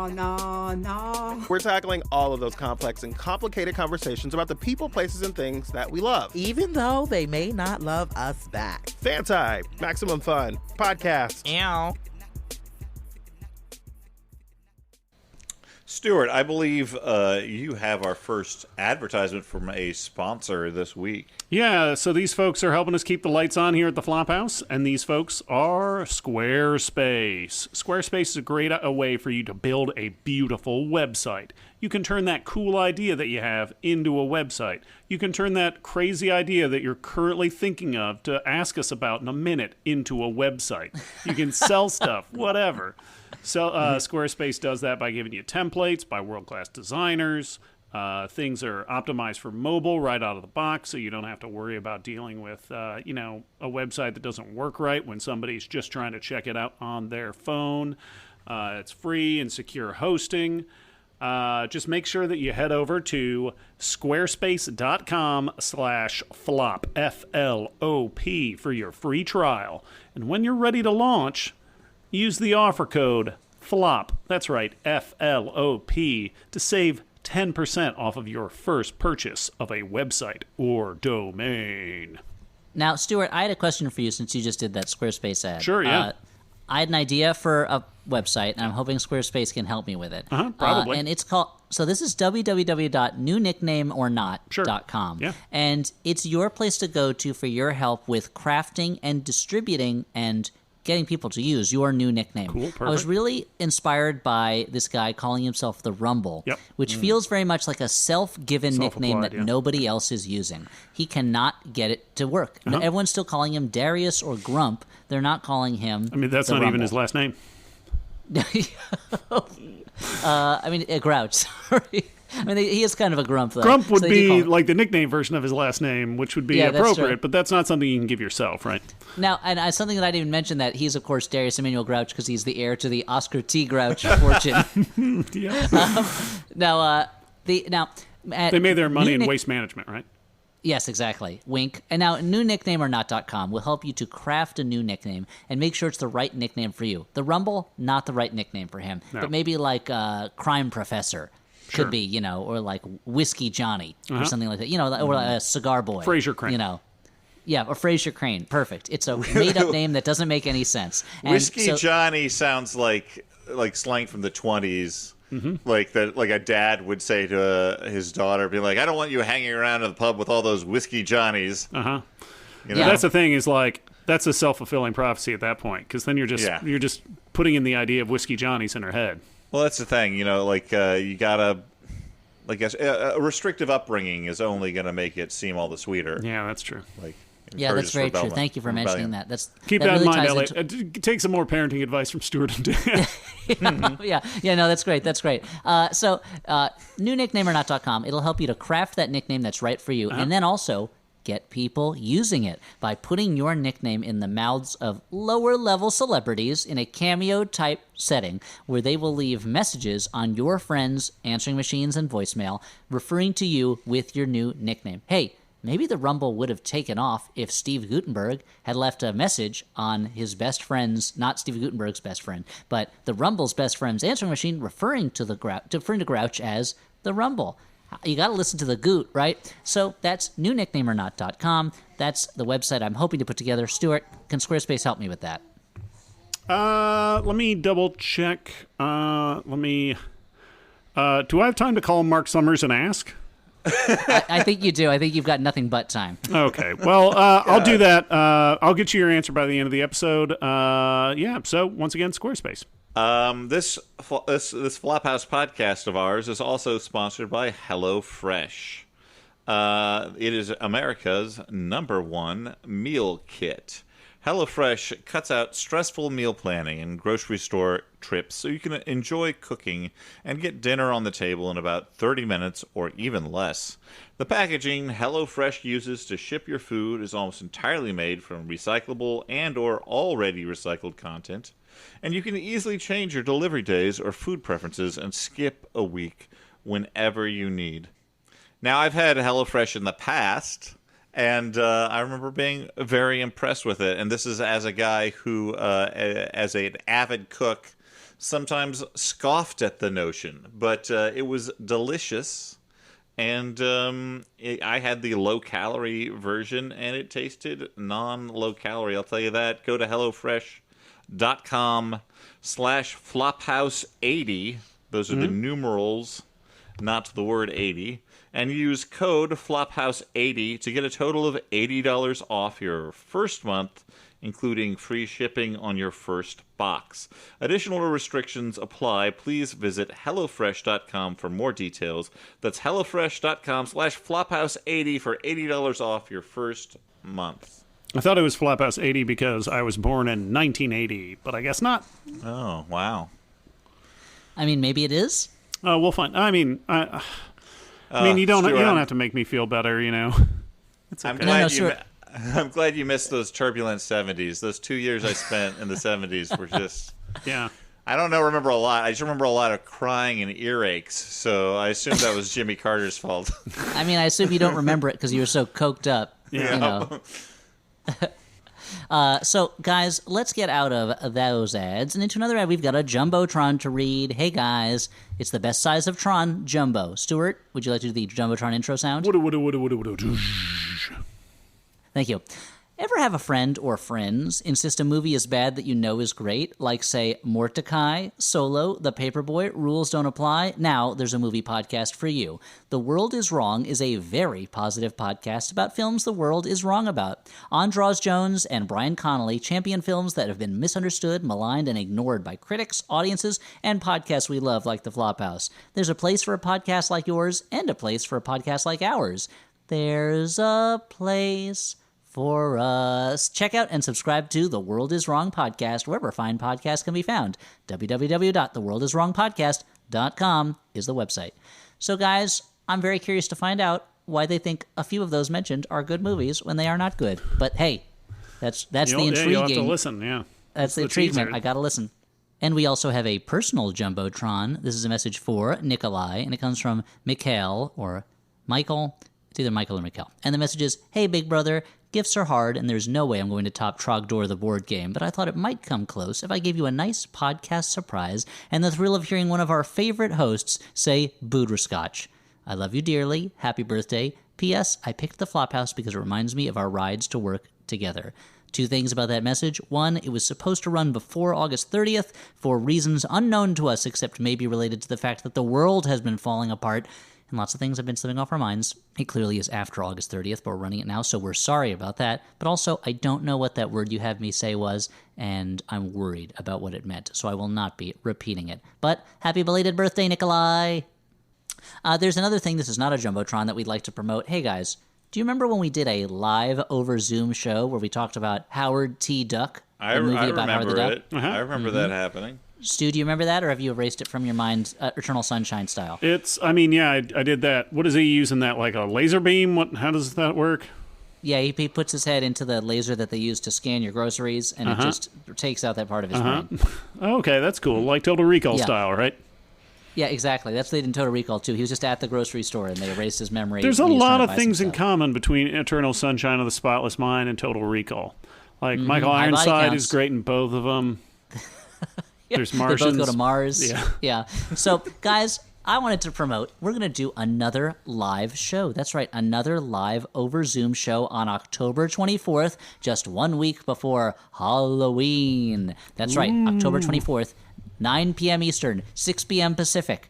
nah. We're tackling all of those complex and complicated conversations about the people, places, and things that we love. Even though they may not love us back. Fan Time, Maximum Fun, podcast. Ow. Stuart, I believe you have our first advertisement from a sponsor this week. Yeah, so these folks are helping us keep the lights on here at the Flophouse, and these folks are Squarespace. Squarespace is a great way for you to build a beautiful website. You can turn that cool idea that you have into a website. You can turn that crazy idea that you're currently thinking of to ask us about in a minute into a website. You can sell stuff, whatever. So Squarespace does that by giving you templates by world-class designers. Things are optimized for mobile right out of the box, so you don't have to worry about dealing with, a website that doesn't work right when somebody's just trying to check it out on their phone. It's free and secure hosting. Just make sure that you head over to squarespace.com/flop, F-L-O-P, for your free trial. And when you're ready to launch, use the offer code FLOP, that's right, F-L-O-P, to save 10% off of your first purchase of a website or domain. Now, Stuart, I had a question for you since you just did that Squarespace ad. Sure, yeah. I had an idea for a website, and I'm hoping Squarespace can help me with it. Probably. And it's called, so this is www.newnicknameornot.com. Sure, yeah. And it's your place to go to for your help with crafting and distributing and getting people to use your new nickname. Cool, perfect. I was really inspired by this guy calling himself the Rumble, which feels very much like a self-given nickname that nobody else is using. He cannot get it to work. Everyone's still calling him Darius or Grump. They're not calling him that's the not Rumble. even his last name. Grouch, sorry. He is kind of a grump, though. Grump would be like the nickname version of his last name, which would be appropriate, that's but that's not something you can give yourself, right? Now, and something that I didn't even mention, that he's, of course, Darius Emmanuel Grouch because he's the heir to the Oscar T. Grouch fortune. They made their money in waste management, right? Yes, exactly. Wink. And now, newnicknameornot.com will help you to craft a new nickname and make sure it's the right nickname for you. The Rumble, not the right nickname for him, but maybe like Crime Professor. Could be, or like Whiskey Johnny or something like that, or like a Cigar Boy. Fraser Crane. Or Fraser Crane. Perfect. It's a made-up name that doesn't make any sense. And Whiskey Johnny sounds like slang from the 20s. Like a dad would say to his daughter, be like, I don't want you hanging around in the pub with all those Whiskey Johnnies. That's the thing, is like, that's a self-fulfilling prophecy at that point, because then you're just putting in the idea of Whiskey Johnnies in her head. Well, that's the thing, you gotta, a restrictive upbringing is only going to make it seem all the sweeter. Yeah, that's true. That's very true. Thank you for mentioning that. Keep that in mind, Elliot. Take some more parenting advice from Stuart and Dan. That's great. That's great. Newnicknameornot.com. It'll help you to craft that nickname that's right for you, and then also get people using it by putting your nickname in the mouths of lower-level celebrities in a cameo-type setting where they will leave messages on your friends' answering machines and voicemail referring to you with your new nickname. Hey, maybe the Rumble would have taken off if Steve Guttenberg had left a message on his best friend's, not Steve Guttenberg's best friend, but the Rumble's best friend's answering machine referring to Grouch as the Rumble. You got to listen to the Goot, right? So that's newnicknameornot.com. That's the website I'm hoping to put together. Stuart, can Squarespace help me with that? Let me double check. Do I have time to call Mark Summers and ask? I think you do. I think you've got nothing but time. Okay. Well, I'll do that. I'll get you your answer by the end of the episode. So once again, Squarespace. This Flophouse podcast of ours is also sponsored by Hellofresh. It is America's #1 meal kit. Hellofresh cuts out stressful meal planning and grocery store trips so you can enjoy cooking and get dinner on the table in about 30 minutes or even less. The packaging Hellofresh uses to ship your food is almost entirely made from recyclable and or already recycled content, and you can easily change your delivery days or food preferences and skip a week whenever you need. Now, I've had HelloFresh in the past, and I remember being very impressed with it. And this is as a guy who, as an avid cook, sometimes scoffed at the notion. But it was delicious, and I had the low-calorie version, and it tasted non-low-calorie. I'll tell you that. Go to HelloFresh.com/Flophouse80 Those are the numerals, not the word 80. And use code FLOPHOUSE80 to get a total of $80 off your first month, including free shipping on your first box. Additional restrictions apply. Please visit HelloFresh.com for more details. That's HelloFresh.com/FlopHouse80 for $80 off your first month. I thought it was Flophouse 80 because I was born in 1980, but I guess not. Oh, wow. I mean, maybe it is. We'll find. I mean, you don't have to make me feel better, you know. It's okay. I'm glad you missed those turbulent 70s. Those 2 years I spent in the 70s were just... Yeah. I don't remember a lot. I just remember a lot of crying and earaches, so I assume that was Jimmy Carter's fault. I mean, I assume you don't remember it because you were so coked up. Yeah. You know. So, guys, let's get out of those ads and into another ad. We've got a Jumbotron to read. Hey, guys, it's the best size of Tron, Jumbo. Stuart, would you like to do the Jumbotron intro sound? Thank you. Ever have a friend or friends insist a movie is bad that you know is great? Like, say, Mordecai, Solo, The Paperboy, Rules Don't Apply? Now there's a movie podcast for you. The World is Wrong is a very positive podcast about films the world is wrong about. Andros Jones and Brian Connolly champion films that have been misunderstood, maligned, and ignored by critics, audiences, and podcasts we love like The Flophouse. There's a place for a podcast like yours and a place for a podcast like ours. There's a place for us. Check out and subscribe to The World is Wrong podcast wherever fine podcasts can be found. www.theworldiswrongpodcast.com is the website. So, guys, I'm very curious to find out why they think a few of those mentioned are good movies when they are not good. But hey, that's the intriguing. Yeah, you'll have to listen, yeah. That's the intriguement. I gotta listen. And we also have a personal Jumbotron. This is a message for Nikolai, and it comes from Mikhail, or Michael. It's either Michael or Mikhail. And the message is, hey, big brother, gifts are hard, and there's no way I'm going to top Trogdor the board game, but I thought it might come close if I gave you a nice podcast surprise and the thrill of hearing one of our favorite hosts say Booterscotch. I love you dearly. Happy birthday. P.S. I picked the Flophouse because it reminds me of our rides to work together. Two things about that message. One, it was supposed to run before August 30th for reasons unknown to us, except maybe related to the fact that the world has been falling apart, and lots of things have been slipping off our minds. It clearly is after August 30th, but we're running it now, so we're sorry about that. But also, I don't know what that word you have me say was, and I'm worried about what it meant, so I will not be repeating it. But happy belated birthday, Nikolai! There's another thing, this is not a Jumbotron, that we'd like to promote. Hey, guys, do you remember when we did a live over Zoom show where we talked about Howard T. Duck, the movie about Howard the Duck? I remember that happening. Stu, do you remember that, or have you erased it from your mind, Eternal Sunshine style? I did that. What is he using that, like a laser beam? How does that work? Yeah, he puts his head into the laser that they use to scan your groceries, and it just takes out that part of his brain. Oh, okay, that's cool. Like Total Recall style, right? Yeah, exactly. That's what they did in Total Recall, too. He was just at the grocery store, and they erased his memory. There's a lot of things in common between Eternal Sunshine of the Spotless Mind and Total Recall. Like, Michael Ironside is great in both of them. There's Martians. They both go to Mars. Yeah. So, guys, I wanted to promote, we're going to do another live show. That's right, another live over Zoom show on October 24th, just 1 week before Halloween. That's right, October 24th, 9 p.m. Eastern, 6 p.m. Pacific.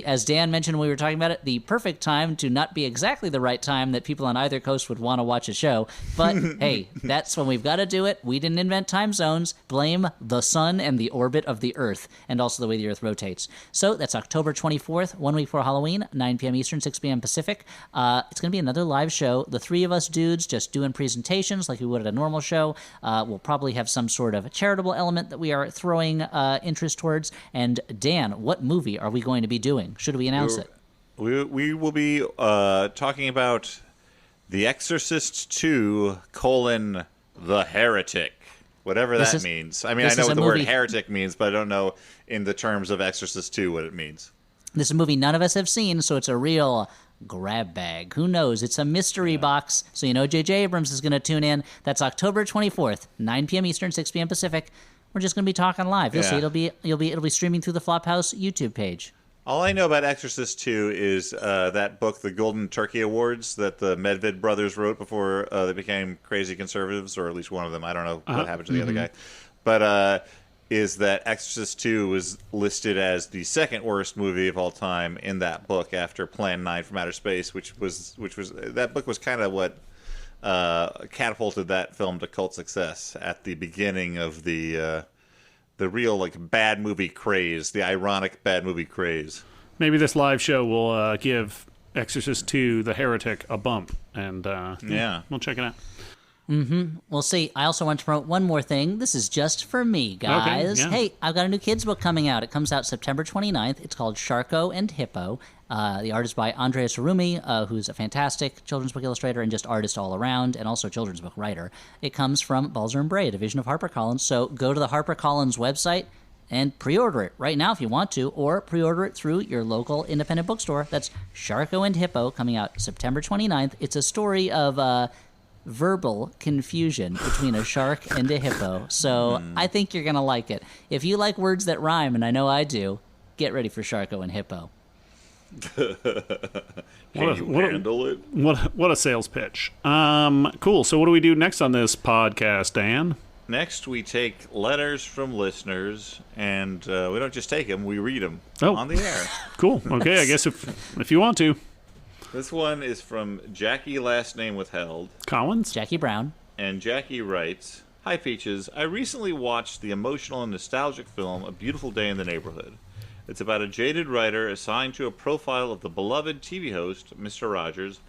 As Dan mentioned when we were talking about it, the perfect time to not be exactly the right time that people on either coast would want to watch a show. But hey, that's when we've got to do it. We didn't invent time zones. Blame the sun and the orbit of the Earth, and also the way the Earth rotates. So that's October 24th, 1 week before Halloween, 9 p.m. Eastern, 6 p.m. Pacific. It's going to be another live show. The three of us dudes just doing presentations like we would at a normal show. We'll probably have some sort of charitable element that we are throwing interest towards. And Dan, what movie are we going to be doing? Should we announce it? We will be talking about The Exorcist 2, The Heretic. Whatever that means. I mean, I know what the word heretic means, but I don't know in the terms of Exorcist 2 what it means. This is a movie none of us have seen, so it's a real grab bag. Who knows? It's a mystery box, so you know J.J. Abrams is going to tune in. That's October 24th, 9 p.m. Eastern, 6 p.m. Pacific. We're just going to be talking live. You'll see it'll be streaming through the Flophouse YouTube page. All I know about Exorcist 2 is that book, The Golden Turkey Awards, that the Medved brothers wrote before they became crazy conservatives, or at least one of them. I don't know what happened to the other guy. But is that Exorcist 2 was listed as the second worst movie of all time in that book after Plan 9 from Outer Space, which was that book was kind of what catapulted that film to cult success at the beginning of the real like bad movie craze, the ironic bad movie craze. Maybe this live show will give Exorcist 2: The Heretic a bump, and we'll check it out. We'll see. I also want to promote one more thing. This is just for me, guys. Okay, yeah. Hey, I've got a new kids book coming out. It comes out September 29th. It's called Sharko and Hippo. The art is by Andreas Arumi, who's a fantastic children's book illustrator and just artist all around, and also children's book writer. It comes from Balzer and Bray, a division of HarperCollins. So go to the HarperCollins website and pre-order it right now if you want to, or pre-order it through your local independent bookstore. That's Sharko and Hippo, coming out September 29th. It's a story of verbal confusion between a shark and a hippo. So I think you're going to like it. If you like words that rhyme, and I know I do, get ready for Sharko and Hippo. Handle it? What a sales pitch. Cool. So what do we do next on this podcast, Dan? Next, we take letters from listeners, and we don't just take them, we read them on the air. Cool. Okay, I guess if you want to. This one is from Jackie, last name withheld. Collins? Jackie Brown. And Jackie writes, "Hi, Peaches. I recently watched the emotional and nostalgic film A Beautiful Day in the Neighborhood. It's about a jaded writer assigned to a profile of the beloved TV host, Mr. Rogers,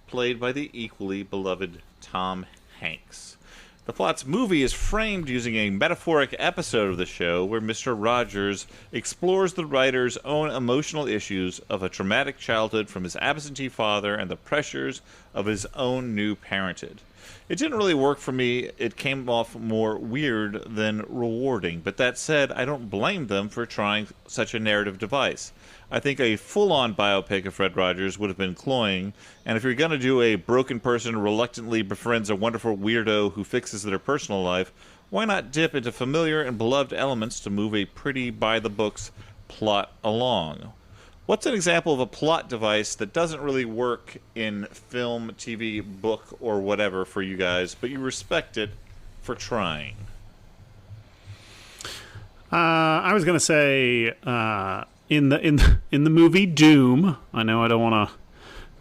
played by the equally beloved Tom Hanks. The plot's movie is framed using a metaphoric episode of the show where Mr. Rogers explores the writer's own emotional issues of a traumatic childhood from his absentee father and the pressures of his own new parenthood. It didn't really work for me. It came off more weird than rewarding. But that said, I don't blame them for trying such a narrative device. I think a full-on biopic of Fred Rogers would have been cloying, and if you're going to do a broken person reluctantly befriends a wonderful weirdo who fixes their personal life, why not dip into familiar and beloved elements to move a pretty by-the-books plot along? What's an example of a plot device that doesn't really work in film, TV, book, or whatever for you guys, but you respect it for trying?" I was going to say... In the movie Doom, I know I don't want to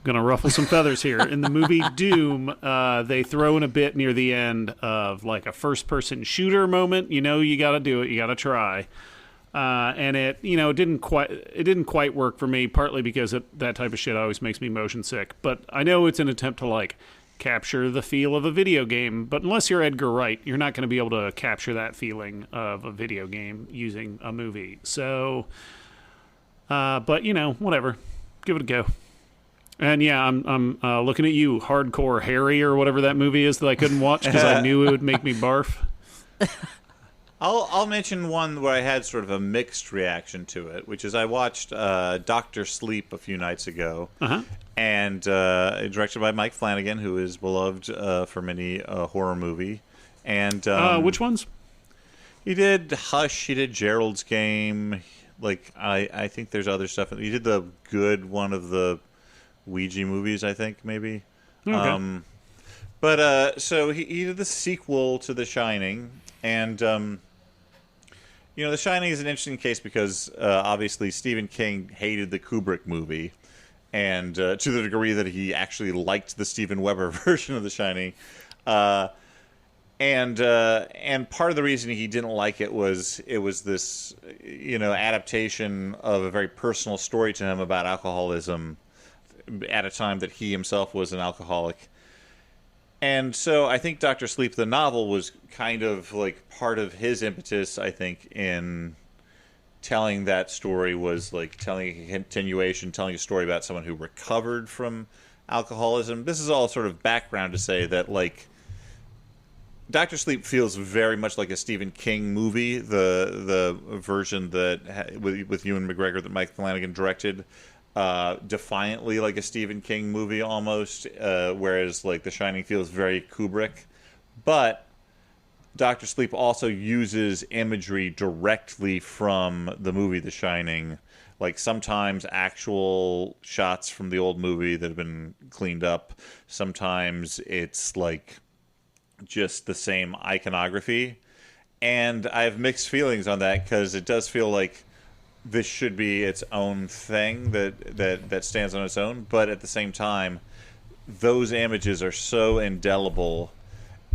gonna ruffle some feathers here. In the movie Doom, they throw in a bit near the end of like a first-person shooter moment. You know, you got to do it. You got to try. And it didn't quite work for me. Partly because that type of shit always makes me motion sick. But I know it's an attempt to like capture the feel of a video game. But unless you're Edgar Wright, you're not going to be able to capture that feeling of a video game using a movie. So. But whatever, give it a go. And yeah, I'm looking at you, Hardcore Harry or whatever that movie is that I couldn't watch because I knew it would make me barf. I'll mention one where I had sort of a mixed reaction to it, which is I watched Dr. Sleep a few nights ago, and directed by Mike Flanagan, who is beloved for many horror movie. And which ones? He did Hush. He did Gerald's Game. Like I think there's other stuff. He did the good one of the Ouija movies, I think maybe. Okay. So he did the sequel to The Shining, and The Shining is an interesting case because obviously Stephen King hated the Kubrick movie, and to the degree that he actually liked the Steven Weber version of The Shining. And part of the reason he didn't like it was this, adaptation of a very personal story to him about alcoholism at a time that he himself was an alcoholic. And so I think Dr. Sleep, the novel, was kind of like part of his impetus, I think, in telling that story was like telling a continuation, telling a story about someone who recovered from alcoholism. This is all sort of background to say that, like, Dr. Sleep feels very much like a Stephen King movie, the version that with Ewan McGregor that Mike Flanagan directed, defiantly like a Stephen King movie almost, whereas like The Shining feels very Kubrick. But Dr. Sleep also uses imagery directly from the movie The Shining, like sometimes actual shots from the old movie that have been cleaned up. Sometimes it's like just the same iconography, And I have mixed feelings on that because it does feel like this should be its own thing that stands on its own. But at the same time, those images are so indelible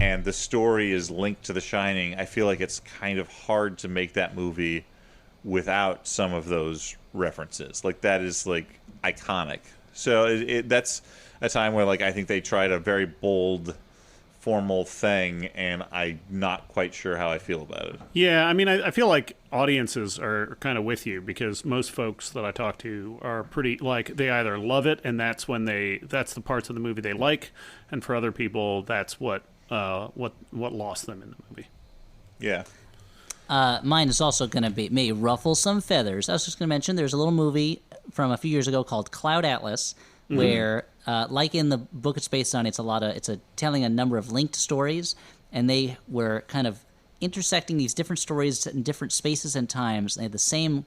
and the story is linked to The Shining. I feel like it's kind of hard to make that movie without some of those references. Like, that is, like, iconic. So that's a time where, like, I think they tried a very bold, formal thing, and I'm not quite sure how I feel about it. Yeah, I mean, I feel like audiences are kind of with you because most folks that I talk to are pretty, like, they either love it and that's the parts of the movie they like, and for other people, that's what lost them in the movie. Yeah. Mine is also going to may ruffle some feathers. I was just going to mention there's a little movie from a few years ago called Cloud Atlas, where, like in the book it's based on, it's telling a number of linked stories, and they were kind of intersecting these different stories in different spaces and times. They had the same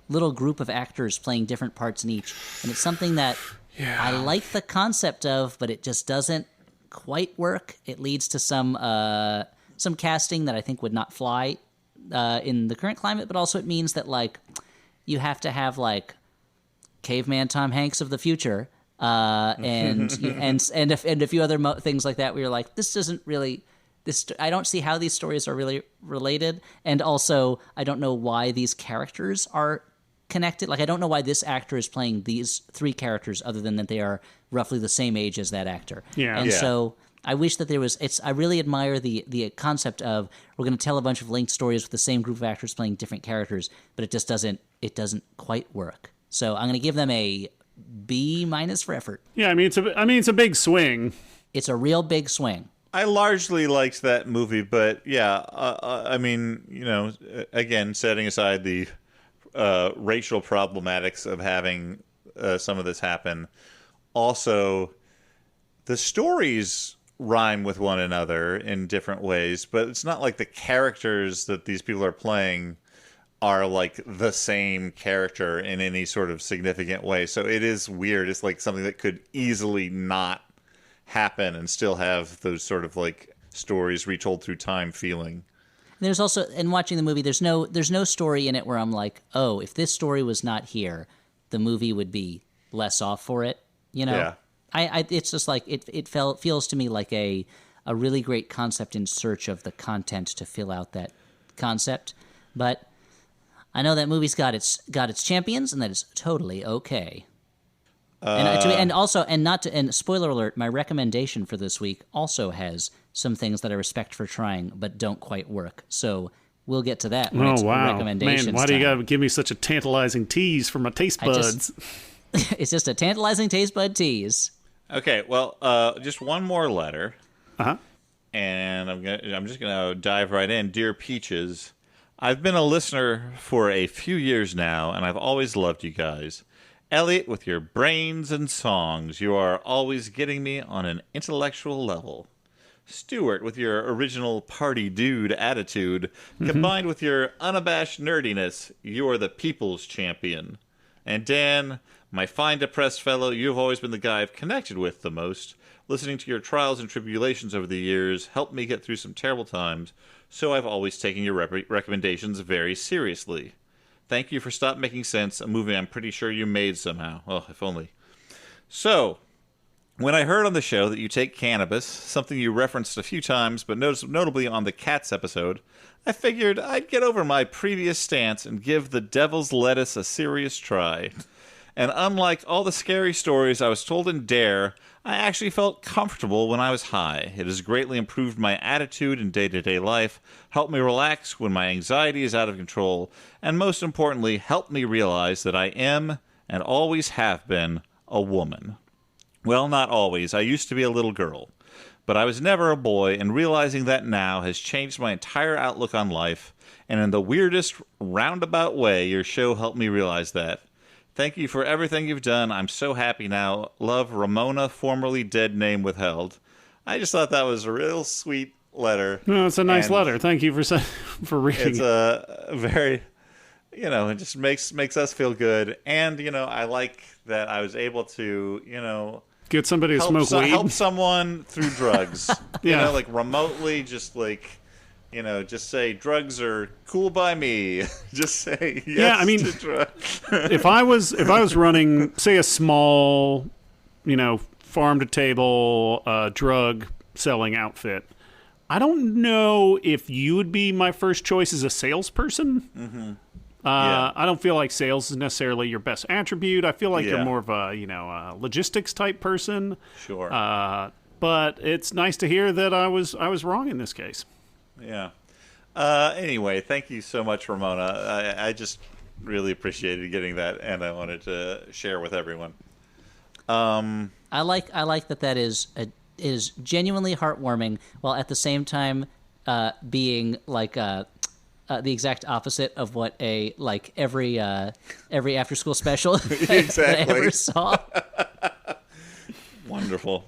little group of actors playing different parts in each, and it's something that I like the concept of, but it just doesn't quite work. It leads to some casting that I think would not fly in the current climate, but also it means that, like, you have to have, like, caveman Tom Hanks of the future, and a few other things like that where you're like, this doesn't really, I don't see how these stories are really related, and also I don't know why these characters are connected. Like, I don't know why this actor is playing these three characters other than that they are roughly the same age as that actor. So I wish that there was. I really admire the concept of we're going to tell a bunch of linked stories with the same group of actors playing different characters, but it just doesn't quite work. So I'm going to give them a B- for effort. Yeah, I mean it's a big swing. It's a real big swing. I largely liked that movie, but yeah, I mean, you know, again, setting aside the racial problematics of having some of this happen, also the stories rhyme with one another in different ways, but it's not like the characters that these people are playing are like the same character in any sort of significant way. So it is weird. It's like something that could easily not happen and still have those sort of like stories retold through time feeling. There's also, in watching the movie, there's no story in it where I'm like, oh, if this story was not here, the movie would be less off for it. You know? Yeah. It's just like it feels to me like a really great concept in search of the content to fill out that concept. But I know that movie's got its champions, and that is totally okay. And spoiler alert, my recommendation for this week also has some things that I respect for trying but don't quite work. So we'll get to that when it's recommendations. Man, why do you gotta give me such a tantalizing tease for my taste buds? It's just a tantalizing taste bud tease. Okay, well, just one more letter. Uh-huh. And I'm just gonna dive right in. Dear Peaches, I've been a listener for a few years now, and I've always loved you guys. Elliot, with your brains and songs, you are always getting me on an intellectual level. Stuart, with your original party dude attitude, combined with your unabashed nerdiness, you are the people's champion. And Dan, my fine depressed fellow, you have always been the guy I've connected with the most. Listening to your trials and tribulations over the years helped me get through some terrible times, so I've always taken your recommendations very seriously. Thank you for Stop Making Sense, a movie I'm pretty sure you made somehow. Oh, if only. So, when I heard on the show that you take cannabis, something you referenced a few times, but notably on the Cats episode, I figured I'd get over my previous stance and give the devil's lettuce a serious try. And unlike all the scary stories I was told in Dare, I actually felt comfortable when I was high. It has greatly improved my attitude in day-to-day life, helped me relax when my anxiety is out of control, and most importantly, helped me realize that I am, and always have been, a woman. Well, not always. I used to be a little girl. But I was never a boy, and realizing that now has changed my entire outlook on life, and in the weirdest, roundabout way, your show helped me realize that. Thank you for everything you've done. I'm so happy now. Love, Ramona, formerly dead name withheld. I just thought that was a real sweet letter. No, it's a nice letter. Thank you for reading. It's a very, it just makes us feel good. And, I like that I was able to, get somebody to smoke weed. Help someone through drugs. Yeah. Like remotely just like just say drugs are cool by me. Just say yes Yeah, I mean, to drugs. if I was running, say, a small, farm to table drug selling outfit, I don't know if you would be my first choice as a salesperson. Mm-hmm. I don't feel like sales is necessarily your best attribute. I feel like Yeah. you're more of a logistics type person. Sure. But it's nice to hear that I was wrong in this case. Yeah. Anyway, thank you so much, Ramona. I just really appreciated getting that, and I wanted to share with everyone. I like that is genuinely heartwarming, while at the same time being like the exact opposite of what every after school special that I ever saw. Wonderful.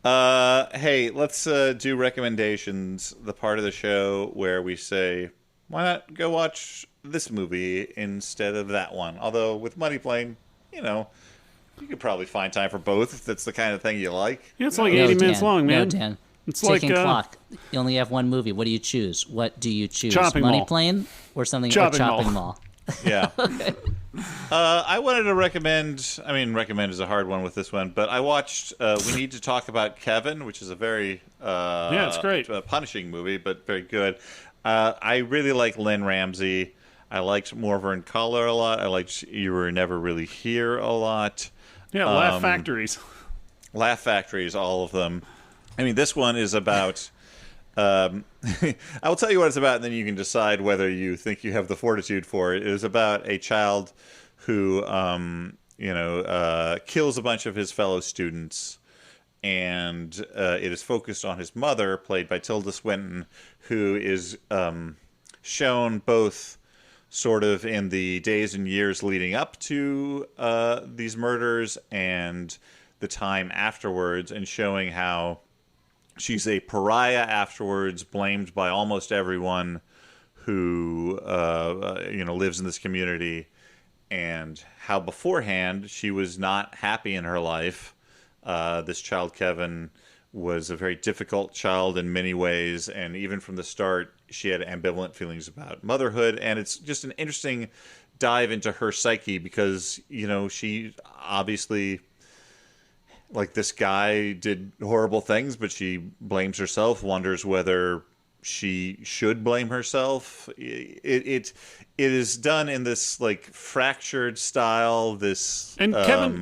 Hey, let's do recommendations, the part of the show where we say, why not go watch this movie instead of that one? Although with Money Plane, you could probably find time for both if that's the kind of thing you like. Yeah, it's like 80 minutes long, man. No, Dan. It's Ticking like clock. You only have one movie. What do you choose? What do you choose? Chopping Money Mall. Plane or something? Chopping or Chopping Mall. Mall. Yeah. I wanted to recommend, recommend is a hard one with this one, but I watched We Need to Talk About Kevin, which is a very it's great. punishing movie, but very good. I really like Lynn Ramsey. I liked Morver and Color a lot. I liked You Were Never Really Here a lot. Yeah, Laugh Factories. Laugh Factories, all of them. This one is about... I will tell you what it's about, and then you can decide whether you think you have the fortitude for it. It is about a child who, kills a bunch of his fellow students, and it is focused on his mother, played by Tilda Swinton, who is shown both sort of in the days and years leading up to these murders and the time afterwards, and showing how she's a pariah afterwards, blamed by almost everyone who lives in this community, and how beforehand she was not happy in her life. This child, Kevin, was a very difficult child in many ways, and even from the start, she had ambivalent feelings about motherhood, and it's just an interesting dive into her psyche because, she obviously... this guy did horrible things, but she blames herself, wonders whether she should blame herself. It is done in this, fractured style, And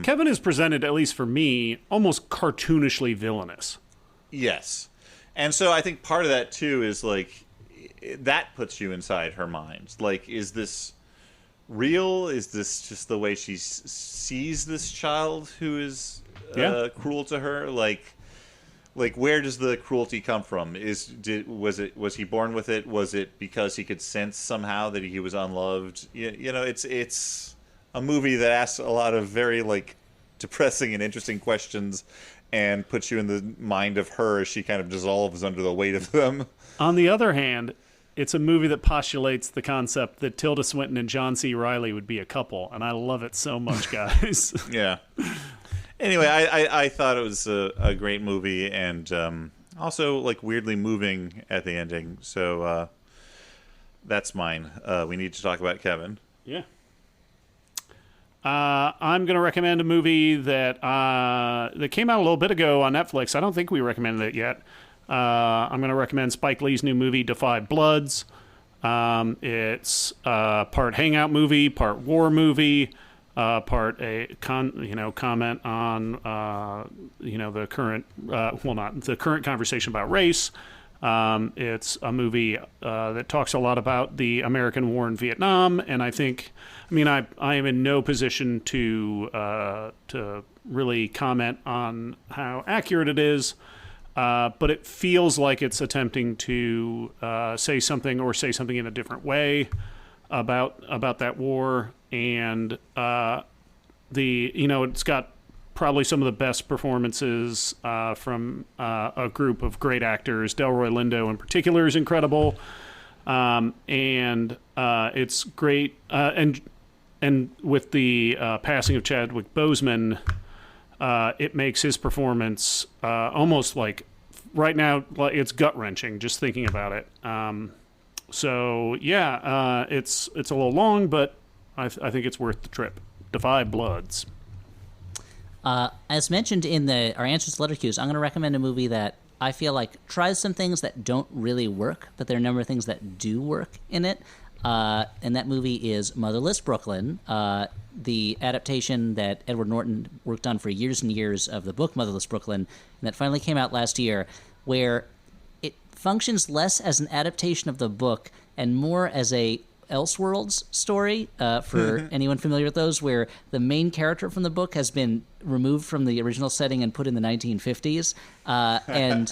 Kevin is presented, at least for me, almost cartoonishly villainous. Yes. And so I think part of that, too, is, that puts you inside her mind. Is this real? Is this just the way she sees this child who is... cruel to her? Where does the cruelty come from? Was he born with it? Was it because he could sense somehow that he was unloved? It's a movie that asks a lot of very depressing and interesting questions and puts you in the mind of her as she kind of dissolves under the weight of them. On the other hand, it's a movie that postulates the concept that Tilda Swinton and John C. Reilly would be a couple, and I love it so much, guys. Yeah. Anyway, I thought it was a great movie, and also weirdly moving at the ending. So that's mine. We Need to Talk About Kevin. Yeah. I'm going to recommend a movie that came out a little bit ago on Netflix. I don't think we recommended it yet. I'm going to recommend Spike Lee's new movie, Defy Bloods. It's part hangout movie, part war movie. Part a comment on the current not the current conversation about race. It's a movie that talks a lot about the American war in Vietnam, and I am in no position to really comment on how accurate it is, but it feels like it's attempting to say something in a different way about that war. And it's got probably some of the best performances from a group of great actors. Delroy Lindo in particular is incredible, and it's great. And with the passing of Chadwick Boseman, it makes his performance almost right now, it's gut wrenching just thinking about it. So yeah, it's a little long, but I think it's worth the trip. Defy Bloods. As mentioned in our answers to letter cues, I'm going to recommend a movie that I feel like tries some things that don't really work, but there are a number of things that do work in it. And that movie is Motherless Brooklyn, the adaptation that Edward Norton worked on for years and years of the book Motherless Brooklyn, and that finally came out last year, where it functions less as an adaptation of the book and more as a Elseworlds story, for anyone familiar with those, where the main character from the book has been removed from the original setting and put in the 1950s. And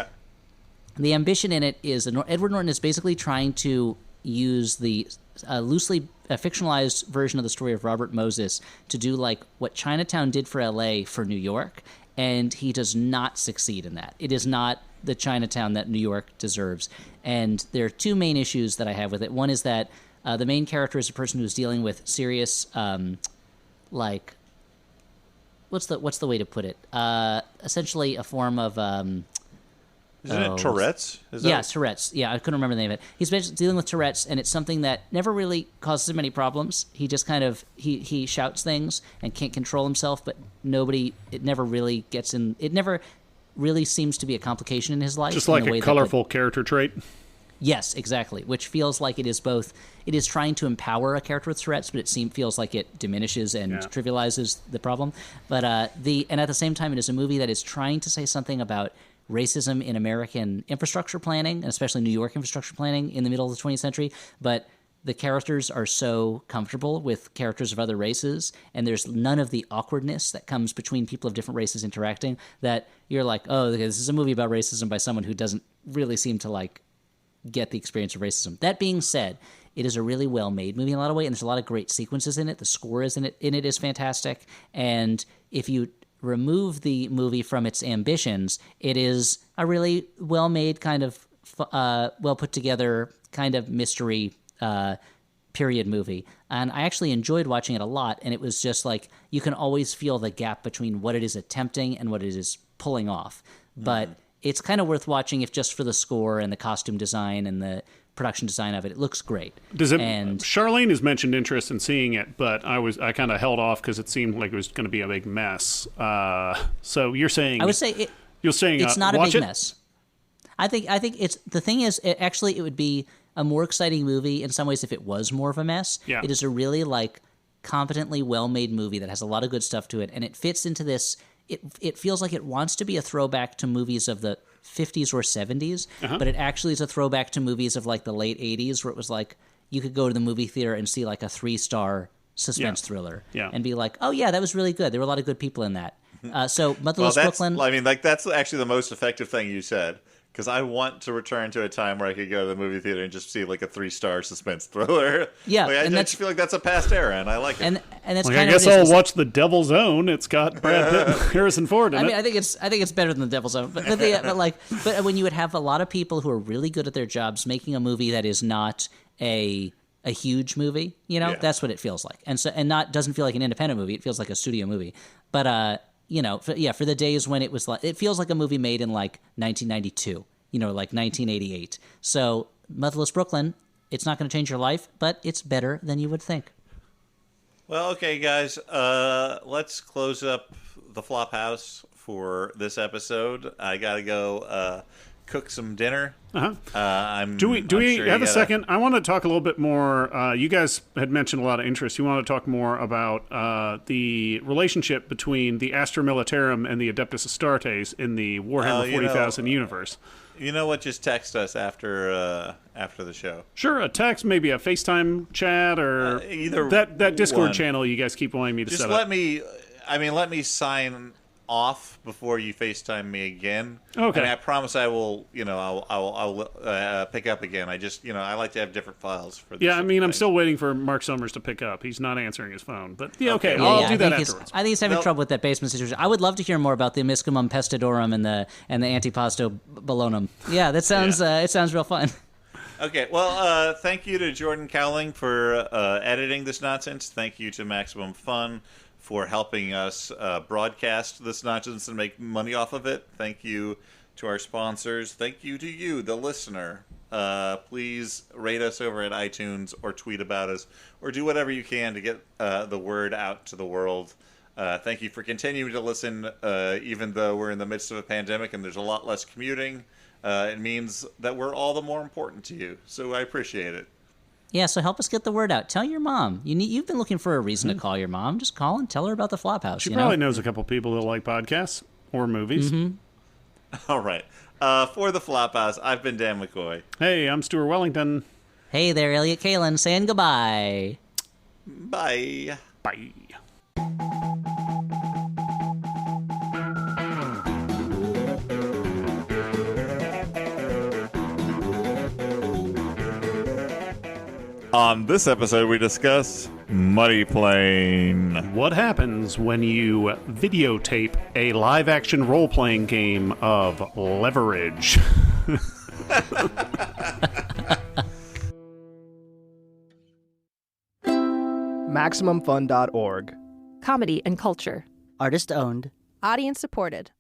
the ambition in it is Edward Norton is basically trying to use the loosely fictionalized version of the story of Robert Moses to do like what Chinatown did for LA for New York, and he does not succeed in that. It is not the Chinatown that New York deserves. And there are two main issues that I have with it. One is that the main character is a person who's dealing with serious, like, what's the way to put it? Essentially a form of Isn't it Tourette's? Tourette's. Yeah, I couldn't remember the name of it. He's basically dealing with Tourette's, and it's something that never really causes him any problems. He just kind of he shouts things and can't control himself, but it never really gets in. It never really seems to be a complication in his life. Just like a colorful character trait. Yes, exactly. Which feels like it is both. It is trying to empower a character with Tourette's, but it feels like it diminishes and trivializes the problem. But and at the same time, it is a movie that is trying to say something about racism in American infrastructure planning, and especially New York infrastructure planning in the middle of the 20th century. But the characters are so comfortable with characters of other races, and there's none of the awkwardness that comes between people of different races interacting, that you're like, oh, this is a movie about racism by someone who doesn't really seem to like get the experience of racism. That being said, it is a really well-made movie in a lot of ways, and there's a lot of great sequences in it. The score in it is fantastic, and if you remove the movie from its ambitions, it is a really well-made, kind of well-put-together kind of mystery period movie. And I actually enjoyed watching it a lot, and it was just like you can always feel the gap between what it is attempting and what it is pulling off. But it's kind of worth watching if just for the score and the costume design and the production design of it. It looks great. Charlene has mentioned interest in seeing it, but I kind of held off because it seemed like it was going to be a big mess. So you're saying it's not a big mess. I think it's the thing is it would be a more exciting movie in some ways if it was more of a mess. Yeah. It is a really like competently well-made movie that has a lot of good stuff to it, and it fits into this. It feels like it wants to be a throwback to movies of the 50s or 70s, but it actually is a throwback to movies of like the late 80s, where it was like you could go to the movie theater and see like a 3-star suspense thriller and be like, oh yeah, that was really good. There were a lot of good people in that. So Motherless Brooklyn. I mean, like that's actually the most effective thing you said. Because I want to return to a time where I could go to the movie theater and just see like a 3-star suspense thriller. Yeah, like, I just feel like that's a past era, and I like it. And that's like, kind I of. guess I'll watch The Devil's Own. It's got Brad Pitt and Harrison Ford in it. I think it's better than The Devil's Own. But when you would have a lot of people who are really good at their jobs making a movie that is not a huge movie, that's what it feels like, and doesn't feel like an independent movie. It feels like a studio movie. But for the days when it was like, it feels like a movie made in like 1992. Like 1988. So, Motherless Brooklyn, it's not going to change your life, but it's better than you would think. Well, okay, guys, let's close up the Flophouse for this episode. I got to go cook some dinner. Do we have a second? I want to talk a little bit more. You guys had mentioned a lot of interest. You want to talk more about the relationship between the Astra Militarum and the Adeptus Astartes in the Warhammer 40,000 universe. You know what? Just text us after the show. Sure, a text, maybe a FaceTime chat, or either that Discord channel you guys keep wanting me to set up. Let me sign off before you FaceTime me again. Okay. And I promise I will. I'll pick up again. I just I like to have different files for this. Yeah, I'm still waiting for Mark Summers to pick up. He's not answering his phone, but okay. I'll do that afterwards. I think he's having trouble with that basement situation. I would love to hear more about the Miscumum Pestidorum and the Antipasto Bologna. Yeah, that sounds it sounds real fun. Okay, well, thank you to Jordan Cowling for editing this nonsense. Thank you to Maximum Fun for helping us broadcast this nonsense and make money off of it. Thank you to our sponsors. Thank you to you, the listener. Please rate us over at iTunes or tweet about us or do whatever you can to get the word out to the world. Thank you for continuing to listen, even though we're in the midst of a pandemic and there's a lot less commuting. It means that we're all the more important to you, so I appreciate it. Yeah, so help us get the word out. Tell your mom. You've been looking for a reason to call your mom. Just call and tell her about the Flophouse. She probably knows a couple people that like podcasts or movies. All right. For the Flophouse, I've been Dan McCoy. Hey, I'm Stuart Wellington. Hey there, Elliot Kalin, saying goodbye. Bye. Bye. On this episode, we discuss Money Plane. What happens when you videotape a live-action role-playing game of Leverage? MaximumFun.org. Comedy and culture. Artist owned. Audience supported.